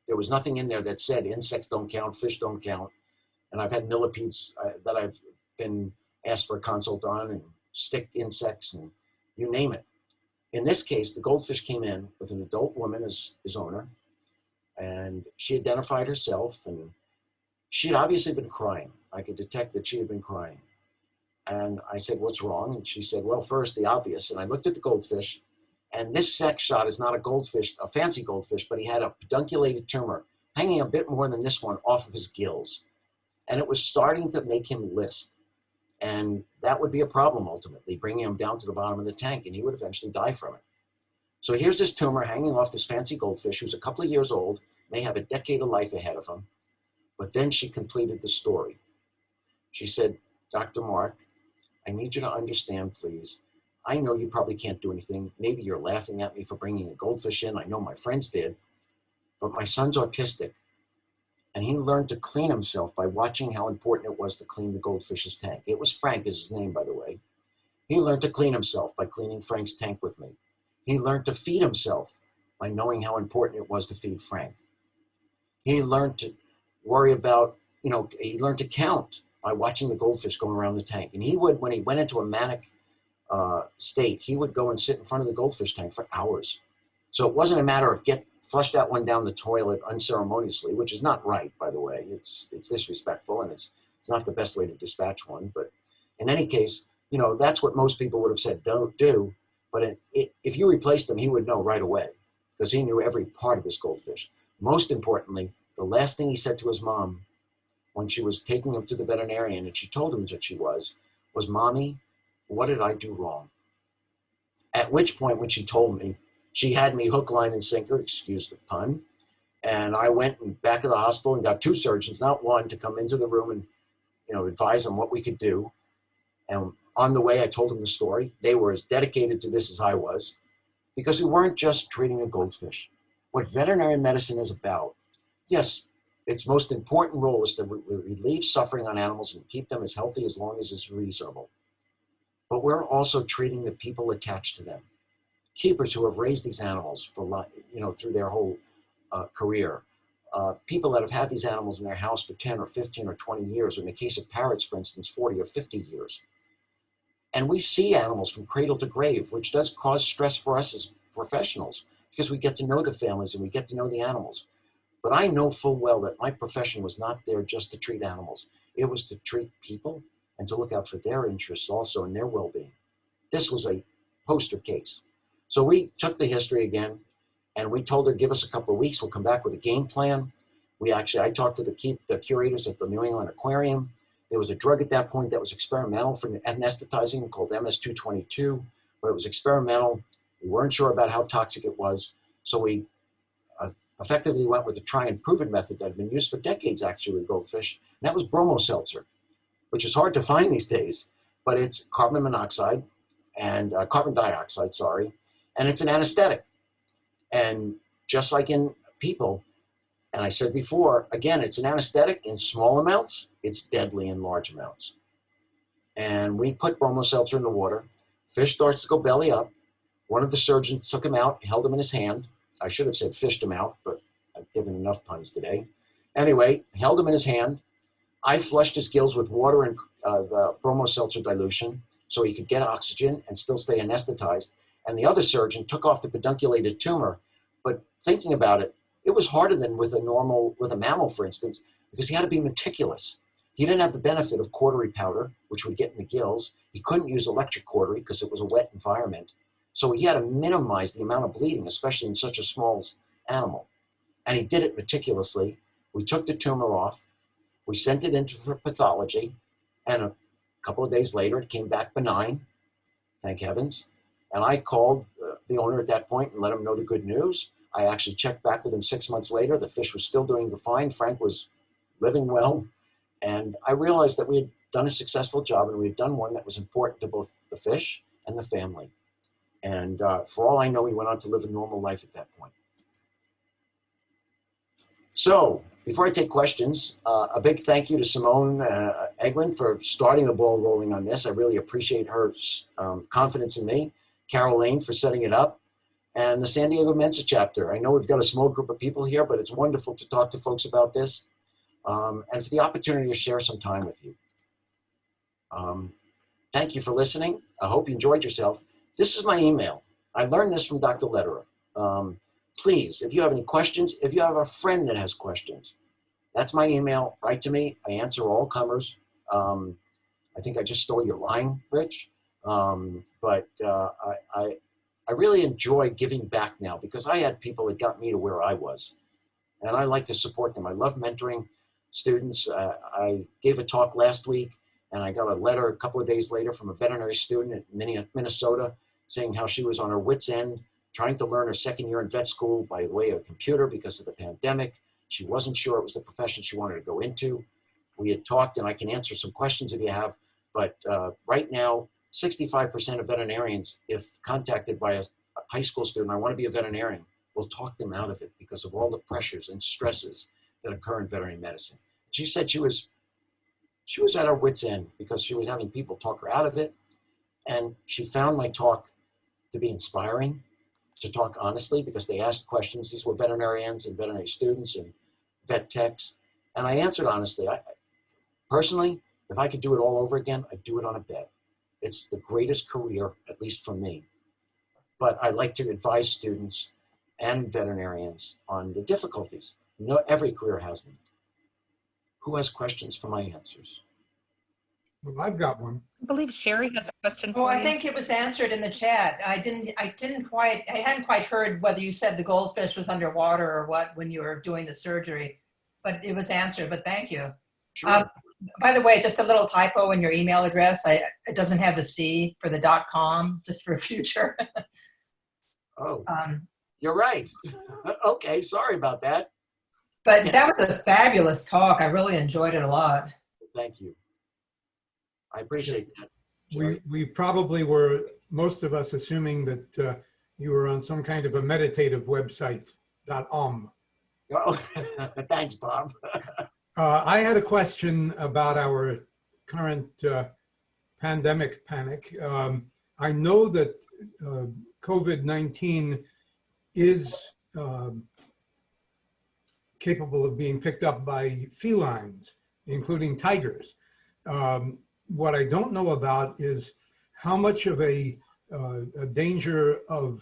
There was nothing in there that said insects don't count, fish don't count. And I've had millipedes that I've been asked for a consult on, and stick insects, and you name it. In this case, the goldfish came in with an adult woman as his owner, and she identified herself, and she had obviously been crying. I could detect that she had been crying. And I said, what's wrong? And she said, well, first, the obvious. And I looked at the goldfish, and this sex shot is not a goldfish, a fancy goldfish, but he had a pedunculated tumor hanging a bit more than this one off of his gills. And it was starting to make him list. And that would be a problem ultimately, bringing him down to the bottom of the tank, and he would eventually die from it. So here's this tumor hanging off this fancy goldfish who's a couple of years old, may have a decade of life ahead of him. But then she completed the story. She said, Dr. Mark, I need you to understand, please. I know you probably can't do anything. Maybe you're laughing at me for bringing a goldfish in. I know my friends did. But my son's autistic. And he learned to clean himself by watching how important it was to clean the goldfish's tank. It was Frank is his name, by the way. He learned to clean himself by cleaning Frank's tank with me. He learned to feed himself by knowing how important it was to feed Frank. He learned to worry about, he learned to count by watching the goldfish go around the tank. And he would, when he went into a manic state, he would go and sit in front of the goldfish tank for hours. So it wasn't a matter of flush that one down the toilet unceremoniously, which is not right, by the way. It's disrespectful, and it's not the best way to dispatch one. But in any case, that's what most people would have said don't do. But if you replaced him, he would know right away because he knew every part of this goldfish. Most importantly, the last thing he said to his mom when she was taking him to the veterinarian, and she told him that she was, Mommy, what did I do wrong? At which point, when she told me, she had me hook, line, and sinker, excuse the pun. And I went back to the hospital and got two surgeons, not one, to come into the room and, advise them what we could do. And on the way, I told them the story. They were as dedicated to this as I was, because we weren't just treating a goldfish. What veterinary medicine is about, yes, its most important role is to relieve suffering on animals and keep them as healthy as long as is reasonable. but we're also treating the people attached to them. Keepers who have raised these animals for, through their whole career. People that have had these animals in their house for 10 or 15 or 20 years, or in the case of parrots, for instance, 40 or 50 years. And we see animals from cradle to grave, which does cause stress for us as professionals, because we get to know the families and we get to know the animals. But I know full well that my profession was not there just to treat animals. It was to treat people and to look out for their interests also and their well-being. This was a poster case. So we took the history again, and we told her, give us a couple of weeks, we'll come back with a game plan. I talked to the curators at the New England Aquarium. There was a drug at that point that was experimental for anesthetizing called MS-222, but it was experimental. We weren't sure about how toxic it was. So we effectively went with the try and prove it method that had been used for decades actually with goldfish. And that was bromoseltzer, which is hard to find these days, but it's carbon dioxide, and it's an anesthetic. And just like in people, and I said before, again, it's an anesthetic in small amounts, it's deadly in large amounts. And we put bromoseltzer in the water. Fish starts to go belly up. One of the surgeons took him out, held him in his hand. I should have said fished him out, but I've given enough puns today. Anyway, held him in his hand. I flushed his gills with water and the bromoseltzer dilution so he could get oxygen and still stay anesthetized. And the other surgeon took off the pedunculated tumor. But thinking about it, it was harder than with a mammal, for instance, because he had to be meticulous. He didn't have the benefit of cautery powder, which would get in the gills. He couldn't use electric cautery because it was a wet environment. So he had to minimize the amount of bleeding, especially in such a small animal. And he did it meticulously. We took the tumor off. We sent it into for pathology. And a couple of days later, it came back benign, thank heavens. And I called the owner at that point and let him know the good news. I actually checked back with him 6 months later. The fish was still doing fine. Frank was living well. And I realized that we had done a successful job, and we had done one that was important to both the fish and the family. And for all I know, he went on to live a normal life at that point. So before I take questions, a big thank you to Simone Egwin for starting the ball rolling on this. I really appreciate her confidence in me. Carol Lane for setting it up, and the San Diego Mensa chapter. I know we've got a small group of people here, but it's wonderful to talk to folks about this and for the opportunity to share some time with you. Thank you for listening. I hope you enjoyed yourself. This is my email. I learned this from Dr. Lederer. Please, if you have any questions, if you have a friend that has questions, that's my email. Write to me. I answer all comers. I think I just stole your line, Rich. But I really enjoy giving back now because I had people that got me to where I was. And I like to support them. I love mentoring students. I gave a talk last week, and I got a letter a couple of days later from a veterinary student at Minnesota saying how she was on her wit's end, trying to learn her second year in vet school by way of a computer because of the pandemic. She wasn't sure it was the profession she wanted to go into. We had talked, and I can answer some questions if you have, but right now, 65% of veterinarians, if contacted by a high school student, I want to be a veterinarian, will talk them out of it because of all the pressures and stresses that occur in veterinary medicine. She said she was at her wit's end because she was having people talk her out of it. And she found my talk to be inspiring, to talk honestly, because they asked questions. These were veterinarians and veterinary students and vet techs. And I answered honestly. Personally, if I could do it all over again, I'd do it on a bed. It's the greatest career, at least for me. But I like to advise students and veterinarians on the difficulties. Every career has them. Who has questions for my answers? Well, I've got one. I believe Sherry has a question Oh, for you. I think it was answered in the chat. I hadn't quite heard whether you said the goldfish was underwater or what when you were doing the surgery, but it was answered, but thank you. Sure. By the way, just a little typo in your email address. It doesn't have the C for the .com, just for future. Oh, you're right. Okay, sorry about that. But that was a fabulous talk. I really enjoyed it a lot. Thank you. I appreciate that. We probably were, most of us, assuming that you were on some kind of a meditative website, .om. Oh, thanks, Bob. I had a question about our current pandemic panic. I know that COVID-19 is capable of being picked up by felines, including tigers. What I don't know about is how much of a danger of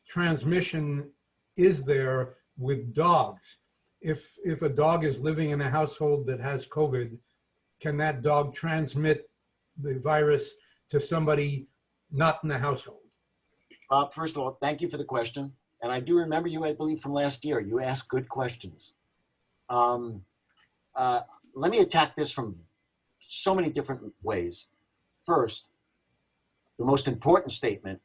transmission is there with dogs. If a dog is living in a household that has COVID, can that dog transmit the virus to somebody not in the household? First of all, thank you for the question. And I do remember you, I believe, from last year. You asked good questions. Let me attack this from so many different ways. First, the most important statement,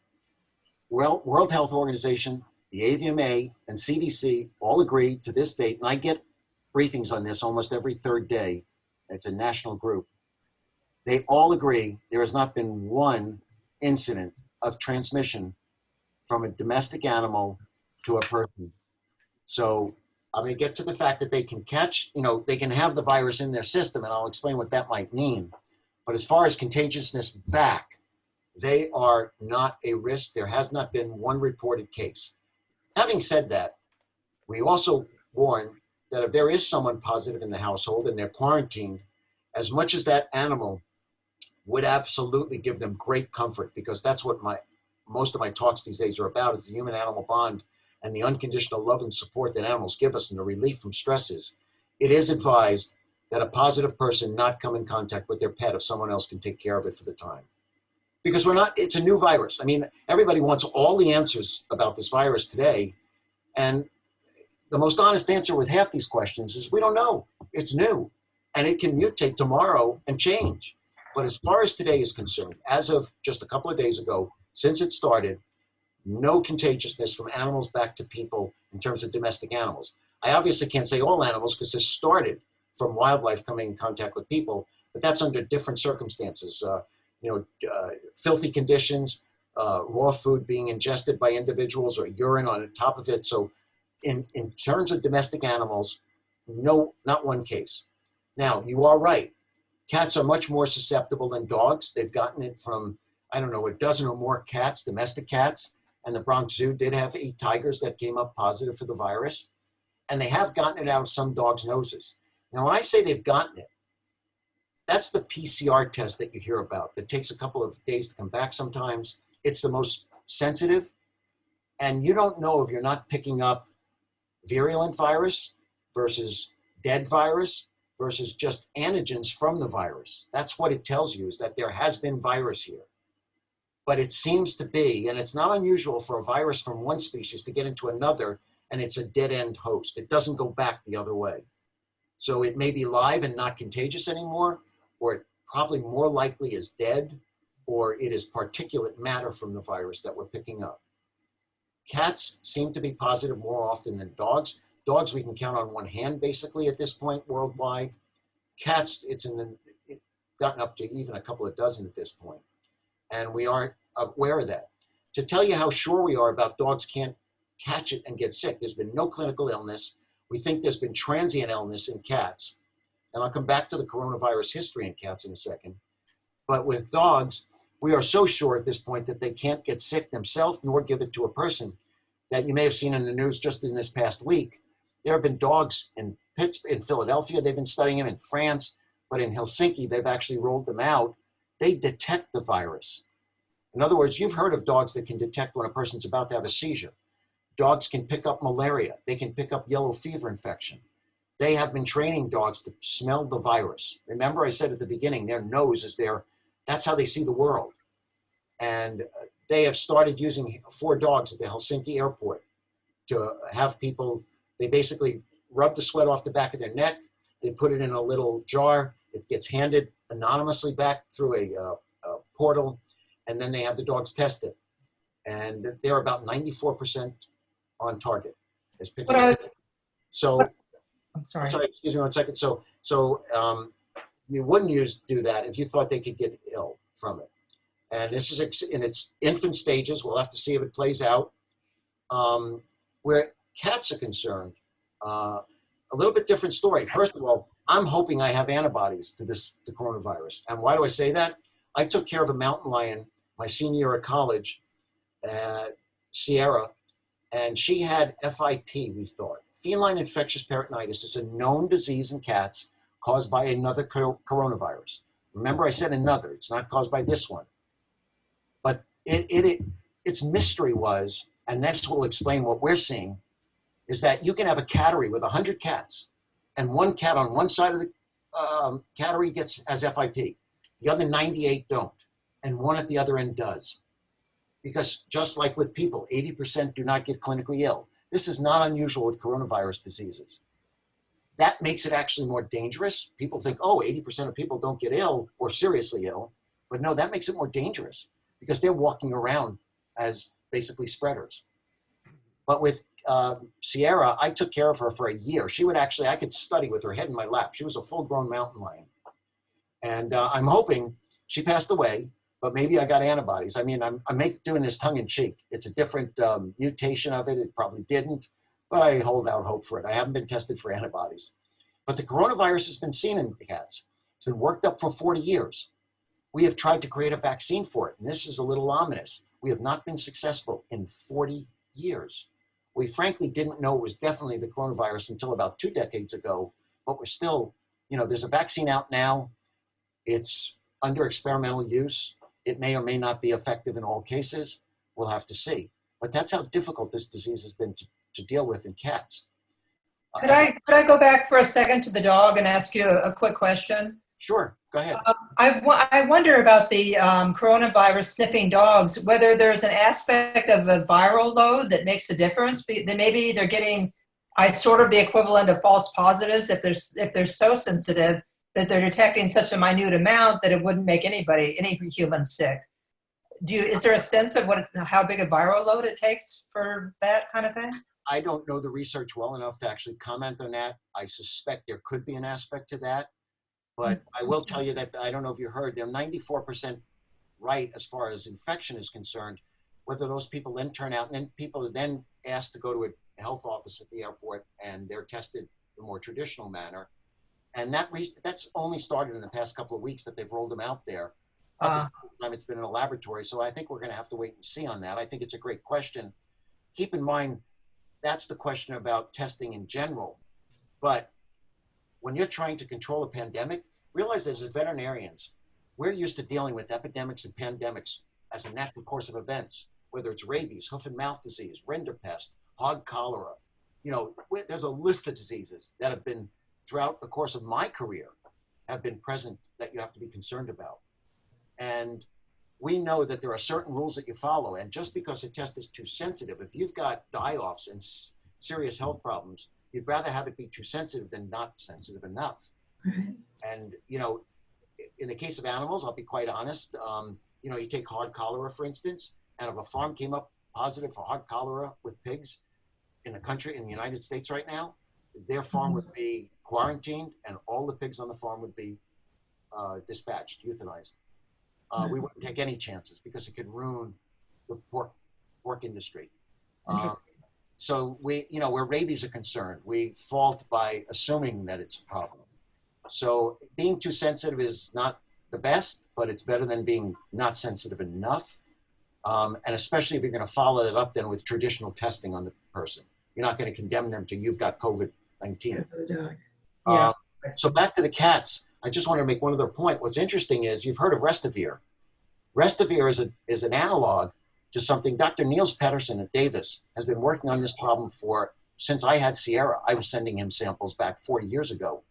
World Health Organization, the AVMA, and CDC all agree to this date, and I get briefings on this almost every third day. It's a national group. They all agree there has not been one incident of transmission from a domestic animal to a person. So I'm going to get to the fact that they can catch, they can have the virus in their system, and I'll explain what that might mean. But as far as contagiousness back, they are not a risk. There has not been one reported case. Having said that, we also warn that if there is someone positive in the household and they're quarantined, as much as that animal would absolutely give them great comfort, because that's what most of my talks these days are about, is the human-animal bond and the unconditional love and support that animals give us and the relief from stresses. It is advised that a positive person not come in contact with their pet if someone else can take care of it for the time. Because it's a new virus. I mean, everybody wants all the answers about this virus today. And the most honest answer with half these questions is we don't know. It's new. And it can mutate tomorrow and change. But as far as today is concerned, as of just a couple of days ago, since it started, no contagiousness from animals back to people in terms of domestic animals. I obviously can't say all animals because this started from wildlife coming in contact with people, but that's under different circumstances. Filthy conditions, raw food being ingested by individuals or urine on top of it. So in terms of domestic animals, no, not one case. Now, you are right. Cats are much more susceptible than dogs. They've gotten it from, I don't know, a dozen or more cats, domestic cats. And the Bronx Zoo did have 8 tigers that came up positive for the virus. And they have gotten it out of some dogs' noses. Now, when I say they've gotten it, that's the PCR test that you hear about that takes a couple of days to come back sometimes. It's the most sensitive. And you don't know if you're not picking up virulent virus versus dead virus versus just antigens from the virus. That's what it tells you, is that there has been virus here. But it seems to be, and it's not unusual for a virus from one species to get into another, and it's a dead-end host. It doesn't go back the other way. So it may be live and not contagious anymore, or it probably more likely is dead, or it is particulate matter from the virus that we're picking up. Cats seem to be positive more often than dogs. Dogs we can count on one hand basically at this point worldwide. Cats, it's gotten up to even a couple of dozen at this point. And we aren't aware of that. To tell you how sure we are about dogs can't catch it and get sick, there's been no clinical illness. We think there's been transient illness in cats. And I'll come back to the coronavirus history in cats in a second. But with dogs, we are so sure at this point that they can't get sick themselves nor give it to a person that you may have seen in the news just in this past week. There have been dogs in Philadelphia, they've been studying them in France, but in Helsinki, they've actually rolled them out. They detect the virus. In other words, you've heard of dogs that can detect when a person's about to have a seizure. Dogs can pick up malaria. They can pick up yellow fever infection. They have been training dogs to smell the virus. Remember I said at the beginning, their nose is there. That's how they see the world. And they have started using 4 dogs at the Helsinki airport to have people, they basically rub the sweat off the back of their neck. They put it in a little jar. It gets handed anonymously back through a portal, and then they have the dogs tested. And they're about 94% on target. I'm sorry. Excuse me 1 second. So you wouldn't do that if you thought they could get ill from it. And this is in its infant stages. We'll have to see if it plays out. Where cats are concerned, a little bit different story. First of all, I'm hoping I have antibodies to the coronavirus. And why do I say that? I took care of a mountain lion my senior year at college, Sierra, and she had FIP, we thought. Feline infectious peritonitis is a known disease in cats caused by another coronavirus. Remember, I said another. It's not caused by this one. But its mystery was, and this will explain what we're seeing, is that you can have a cattery with 100 cats, and one cat on one side of the cattery has FIP. The other 98 don't, and one at the other end does. Because just like with people, 80% do not get clinically ill. This is not unusual with coronavirus diseases. That makes it actually more dangerous. People think, oh, 80% of people don't get ill or seriously ill. But no, that makes it more dangerous because they're walking around as basically spreaders. But with Sierra, I took care of her for a year. She would actually, I could study with her head in my lap. She was a full-grown mountain lion. And I'm hoping she passed away, but maybe I got antibodies. I mean, I'm doing this tongue in cheek. It's a different mutation of it. It probably didn't, but I hold out hope for it. I haven't been tested for antibodies. But the coronavirus has been seen in cats. It's been worked up for 40 years. We have tried to create a vaccine for it, and this is a little ominous. We have not been successful in 40 years. We frankly didn't know it was definitely the coronavirus until about 2 decades ago, but we're still, there's a vaccine out now. It's under experimental use. It may or may not be effective in all cases. We'll have to see. But that's how difficult this disease has been to deal with in cats. Could I go back for a second to the dog and ask you a quick question? Sure, go ahead. I wonder about the coronavirus sniffing dogs, whether there's an aspect of a viral load that makes a difference. Maybe they're getting sort of the equivalent of false positives if they're so sensitive that they're detecting such a minute amount that it wouldn't make any human sick. Is there a sense of how big a viral load it takes for that kind of thing? I don't know the research well enough to actually comment on that. I suspect there could be an aspect to that. But I will tell you that, I don't know if you heard, they're 94% right as far as infection is concerned. Whether those people then turn out, and then people are then asked to go to a health office at the airport and they're tested the more traditional manner. And that's only started in the past couple of weeks that they've rolled them out there. Time it's been in a laboratory. So I think we're going to have to wait and see on that. I think it's a great question. Keep in mind, that's the question about testing in general. But when you're trying to control a pandemic, realize as veterinarians, we're used to dealing with epidemics and pandemics as a natural course of events, whether it's rabies, hoof and mouth disease, rinderpest, hog cholera. There's a list of diseases that have been throughout the course of my career have been present that you have to be concerned about. And we know that there are certain rules that you follow. And just because a test is too sensitive, if you've got die-offs and serious health problems, you'd rather have it be too sensitive than not sensitive enough. Right. And, in the case of animals, I'll be quite honest, you take hog cholera, for instance, and if a farm came up positive for hog cholera with pigs in the United States right now, their farm would be quarantined and all the pigs on the farm would be dispatched, euthanized. We wouldn't take any chances because it could ruin the pork industry. So where rabies are concerned, we fault by assuming that it's a problem. So being too sensitive is not the best, but it's better than being not sensitive enough. And especially if you're going to follow it up then with traditional testing on the person. You're not going to condemn them to you've got COVID-19. Yeah. So back to the cats. I just want to make one other point. What's interesting is you've heard of Restovir. Restovir is an analog to something Dr. Niels Pedersen at Davis has been working on this problem since I had Sierra. I was sending him samples back 40 years ago.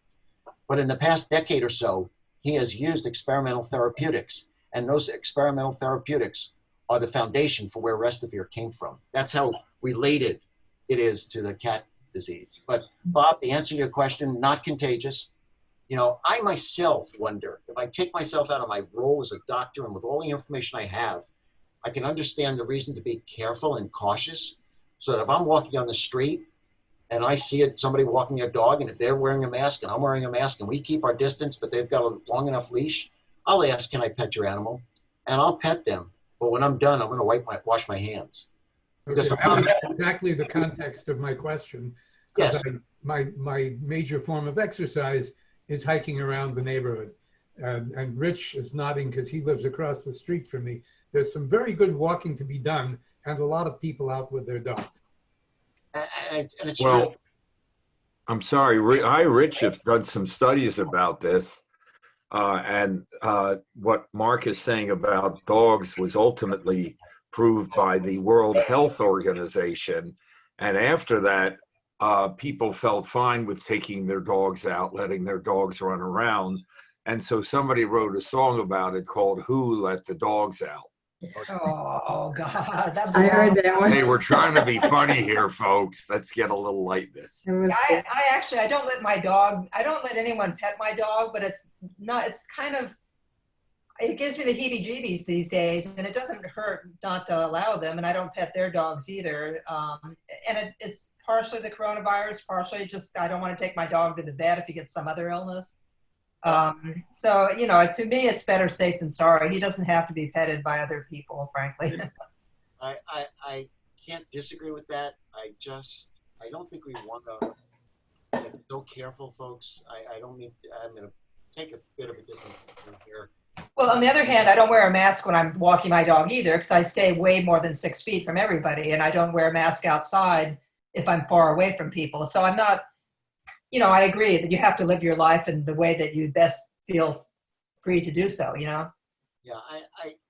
But in the past decade or so, he has used experimental therapeutics. And those experimental therapeutics are the foundation for where Restovir came from. That's how related it is to the cat disease. But Bob, the answer to your question, not contagious. I myself wonder if I take myself out of my role as a doctor and with all the information I have, I can understand the reason to be careful and cautious so that if I'm walking down the street and I see somebody walking their dog, and if they're wearing a mask and I'm wearing a mask and we keep our distance, but they've got a long enough leash, I'll ask, can I pet your animal? And I'll pet them. But when I'm done, I'm going to wash my hands. Okay, that's exactly the context of my question. Yes. My major form of exercise is hiking around the neighborhood. and Rich is nodding because he lives across the street from me. There's some very good walking to be done and a lot of people out with their dogs. And it's Well, true. I'm sorry, I, Rich, have done some studies about this. And what Mark is saying about dogs was ultimately proved by the World Health Organization. And after that, people felt fine with taking their dogs out, letting their dogs run around. And so somebody wrote a song about it called "Who Let the Dogs Out?" Oh God, that's I heard that one. Hey, we're trying to be funny here, folks. Let's get a little lightness. It was I actually, I don't let anyone pet my dog, but it's kind of, it gives me the heebie-jeebies these days, and it doesn't hurt not to allow them, and I don't pet their dogs either. And it's partially the coronavirus, partially just I don't want to take my dog to the vet if he gets some other illness. So, you know, to me, it's better safe than sorry. He doesn't have to be petted by other people, frankly. I can't disagree with that. I don't think we want to be so careful, folks. I'm going to take a bit of a different point here. Well, on the other hand, I don't wear a mask when I'm walking my dog either, because I stay way more than 6 feet from everybody, and I don't wear a mask outside if I'm far away from people. So I'm not, you know, I agree that you have to live your life in the way that you best feel free to do so, you know? Yeah,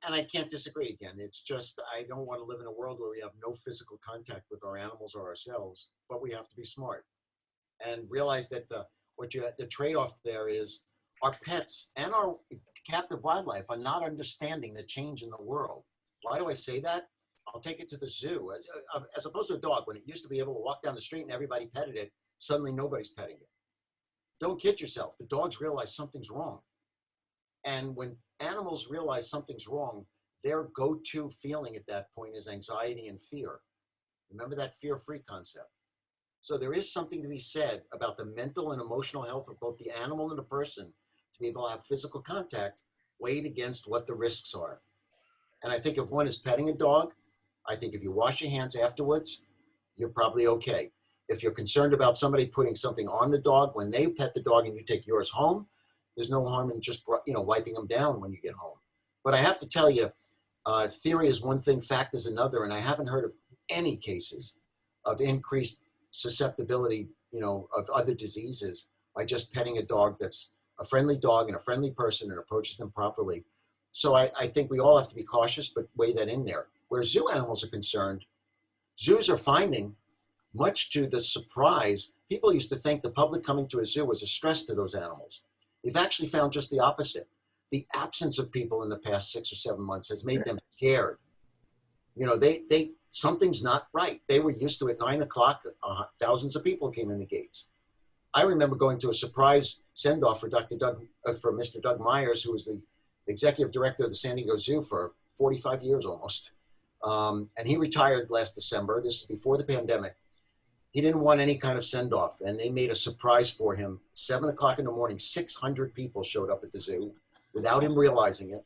I can't disagree again. It's just, I don't want to live in a world where we have no physical contact with our animals or ourselves, but we have to be smart and realize that the trade-off there is our pets and our captive wildlife are not understanding the change in the world. Why do I say that? I'll take it to the zoo. As opposed to a dog, when it used to be able to walk down the street and everybody petted it, suddenly nobody's petting it. Don't kid yourself. The dogs realize something's wrong. And when animals realize something's wrong, their go-to feeling at that point is anxiety and fear. Remember that fear-free concept. So there is something to be said about the mental and emotional health of both the animal and the person to be able to have physical contact weighed against what the risks are. And I think if one is petting a dog, I think if you wash your hands afterwards, you're probably okay. If you're concerned about somebody putting something on the dog when they pet the dog and you take yours home, there's no harm in just, you know, wiping them down when you get home. But I have to tell you, theory is one thing, fact is another, and I haven't heard of any cases of increased susceptibility, you know, of other diseases by just petting a dog that's a friendly dog and a friendly person and approaches them properly. So I think we all have to be cautious, but weigh that in there. Where zoo animals are concerned, zoos are finding, much to the surprise, people used to think the public coming to a zoo was a stress to those animals. They've actually found just the opposite. The absence of people in the past 6 or 7 months has made them scared. You know, something's not right. They were used to at 9 o'clock, thousands of people came in the gates. I remember going to a surprise send-off for for Mr. Doug Myers, who was the executive director of the San Diego Zoo for 45 years almost. And he retired last December. This is before the pandemic. He didn't want any kind of send-off, and they made a surprise for him. 7 o'clock in the morning, 600 people showed up at the zoo without him realizing it.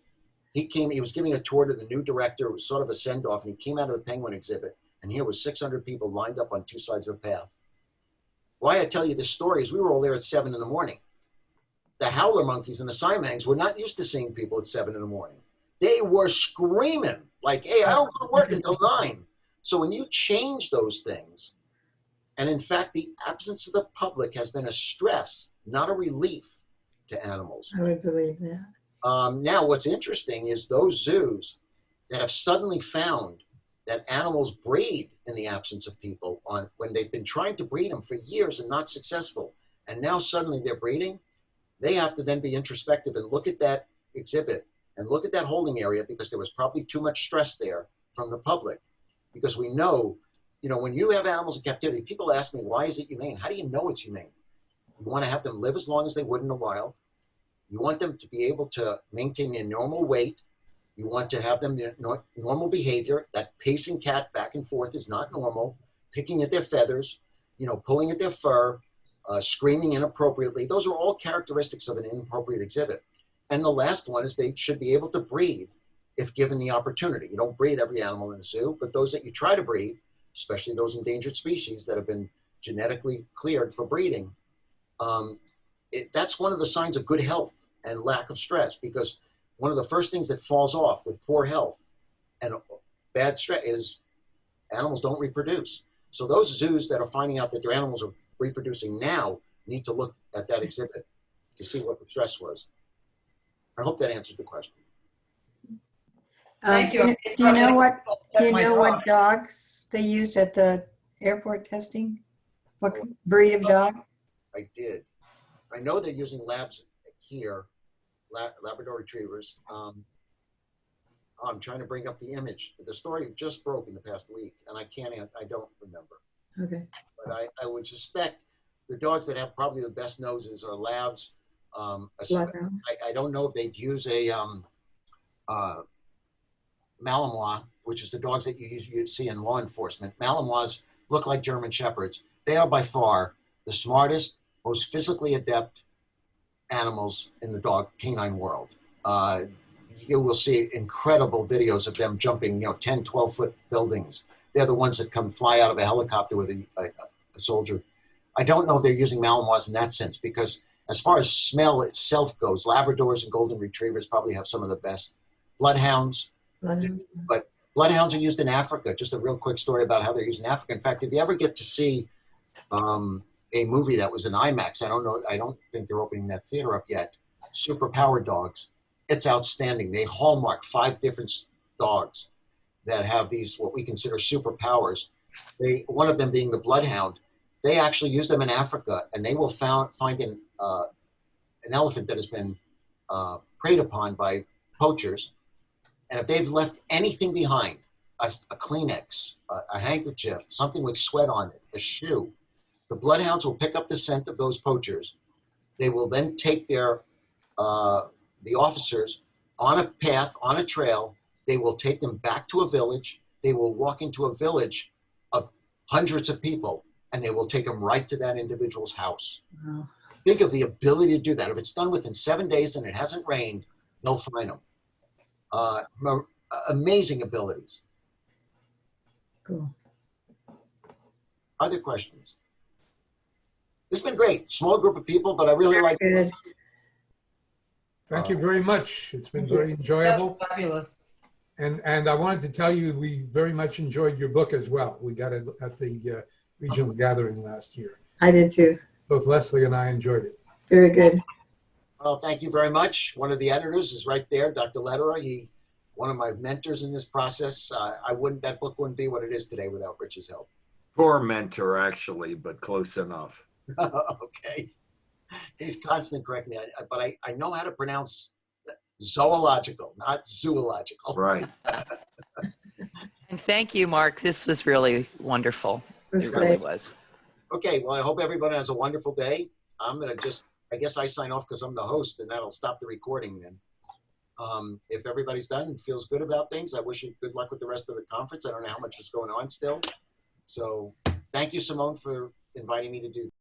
He was giving a tour to the new director. It was sort of a send-off, and he came out of the penguin exhibit, and here was 600 people lined up on two sides of a path. Why I tell you this story is we were all there at 7 in the morning. The howler monkeys and the siamangs were not used to seeing people at 7 in the morning. They were screaming like, hey, I don't go to work until 9. So when you change those things, and in fact, the absence of the public has been a stress, not a relief to animals. I would believe that. Now, what's interesting is those zoos that have suddenly found that animals breed in the absence of people when they've been trying to breed them for years and not successful, and now suddenly they're breeding, they have to then be introspective and look at that exhibit and look at that holding area because there was probably too much stress there from the public. Because we know, you know, when you have animals in captivity, people ask me, why is it humane? How do you know it's humane? You want to have them live as long as they would in the wild. You want them to be able to maintain their normal weight. You want to have them normal behavior. That pacing cat back and forth is not normal. Picking at their feathers, you know, pulling at their fur, screaming inappropriately. Those are all characteristics of an inappropriate exhibit. And the last one is they should be able to breed if given the opportunity. You don't breed every animal in the zoo, but those that you try to breed, especially those endangered species that have been genetically cleared for breeding, that's one of the signs of good health. and lack of stress, because one of the first things that falls off with poor health and bad stress is animals don't reproduce. So those zoos that are finding out that their animals are reproducing now need to look at that exhibit to see what the stress was. I hope that answered the question. Thank you. Do you know what? Do you My know dog. what dogs they use at the airport testing? What breed of dog? I did. I know they're using labs here, Labrador retrievers. I'm trying to bring up the image. The story just broke in the past week, and I don't remember. Okay. But I would suspect the dogs that have probably the best noses are labs. Bloodhounds. I don't know if they'd use a Malinois, which is the dogs that you see in law enforcement. Malinois look like German Shepherds. They are by far the smartest, most physically adept animals in the dog canine world. You will see incredible videos of them jumping, 10, 12-foot buildings. They're the ones that come fly out of a helicopter with a soldier. I don't know if they're using Malinois in that sense, because as far as smell itself goes, Labradors and Golden Retrievers probably have some of the best. Bloodhounds, but bloodhounds are used in Africa. Just a real quick story about how they're used in Africa. In fact, if you ever get to see a movie that was in IMAX, I don't think they're opening that theater up yet, Superpower Dogs, it's outstanding. They hallmark 5 different dogs that have these, what we consider superpowers. One of them being the bloodhound. They actually use them in Africa, and they will find an elephant that has been preyed upon by poachers. And if they've left anything behind, a Kleenex, a handkerchief, something with sweat on it, a shoe, the bloodhounds will pick up the scent of those poachers. They will then take the officers on a path, on a trail. They will take them back to a village. They will walk into a village of hundreds of people, and they will take them right to that individual's house. Wow. Think of the ability to do that. If it's done within 7 days and it hasn't rained, they'll find them. Amazing abilities. Cool. Other questions? This has been great. Small group of people, but I really like it. Good. Thank you very much. It's been very enjoyable. That's fabulous. And I wanted to tell you, we very much enjoyed your book as well. We got it at the regional gathering last year. I did too. Both Leslie and I enjoyed it. Very good. Well, thank you very much. One of the editors is right there, Dr. Lederer. One of my mentors in this process. That book wouldn't be what it is today without Rich's help. Poor mentor, actually, but close enough. Okay. He's constantly correcting me, but I know how to pronounce zoological, not zoological. Right. And thank you, Mark. This was really wonderful. It was It really great. was. Okay, well, I hope everybody has a wonderful day. I'm going to I guess I sign off because I'm the host, and that'll stop the recording then. If everybody's done and feels good about things, I wish you good luck with the rest of the conference. I don't know how much is going on still. So thank you, Simone, for inviting me to do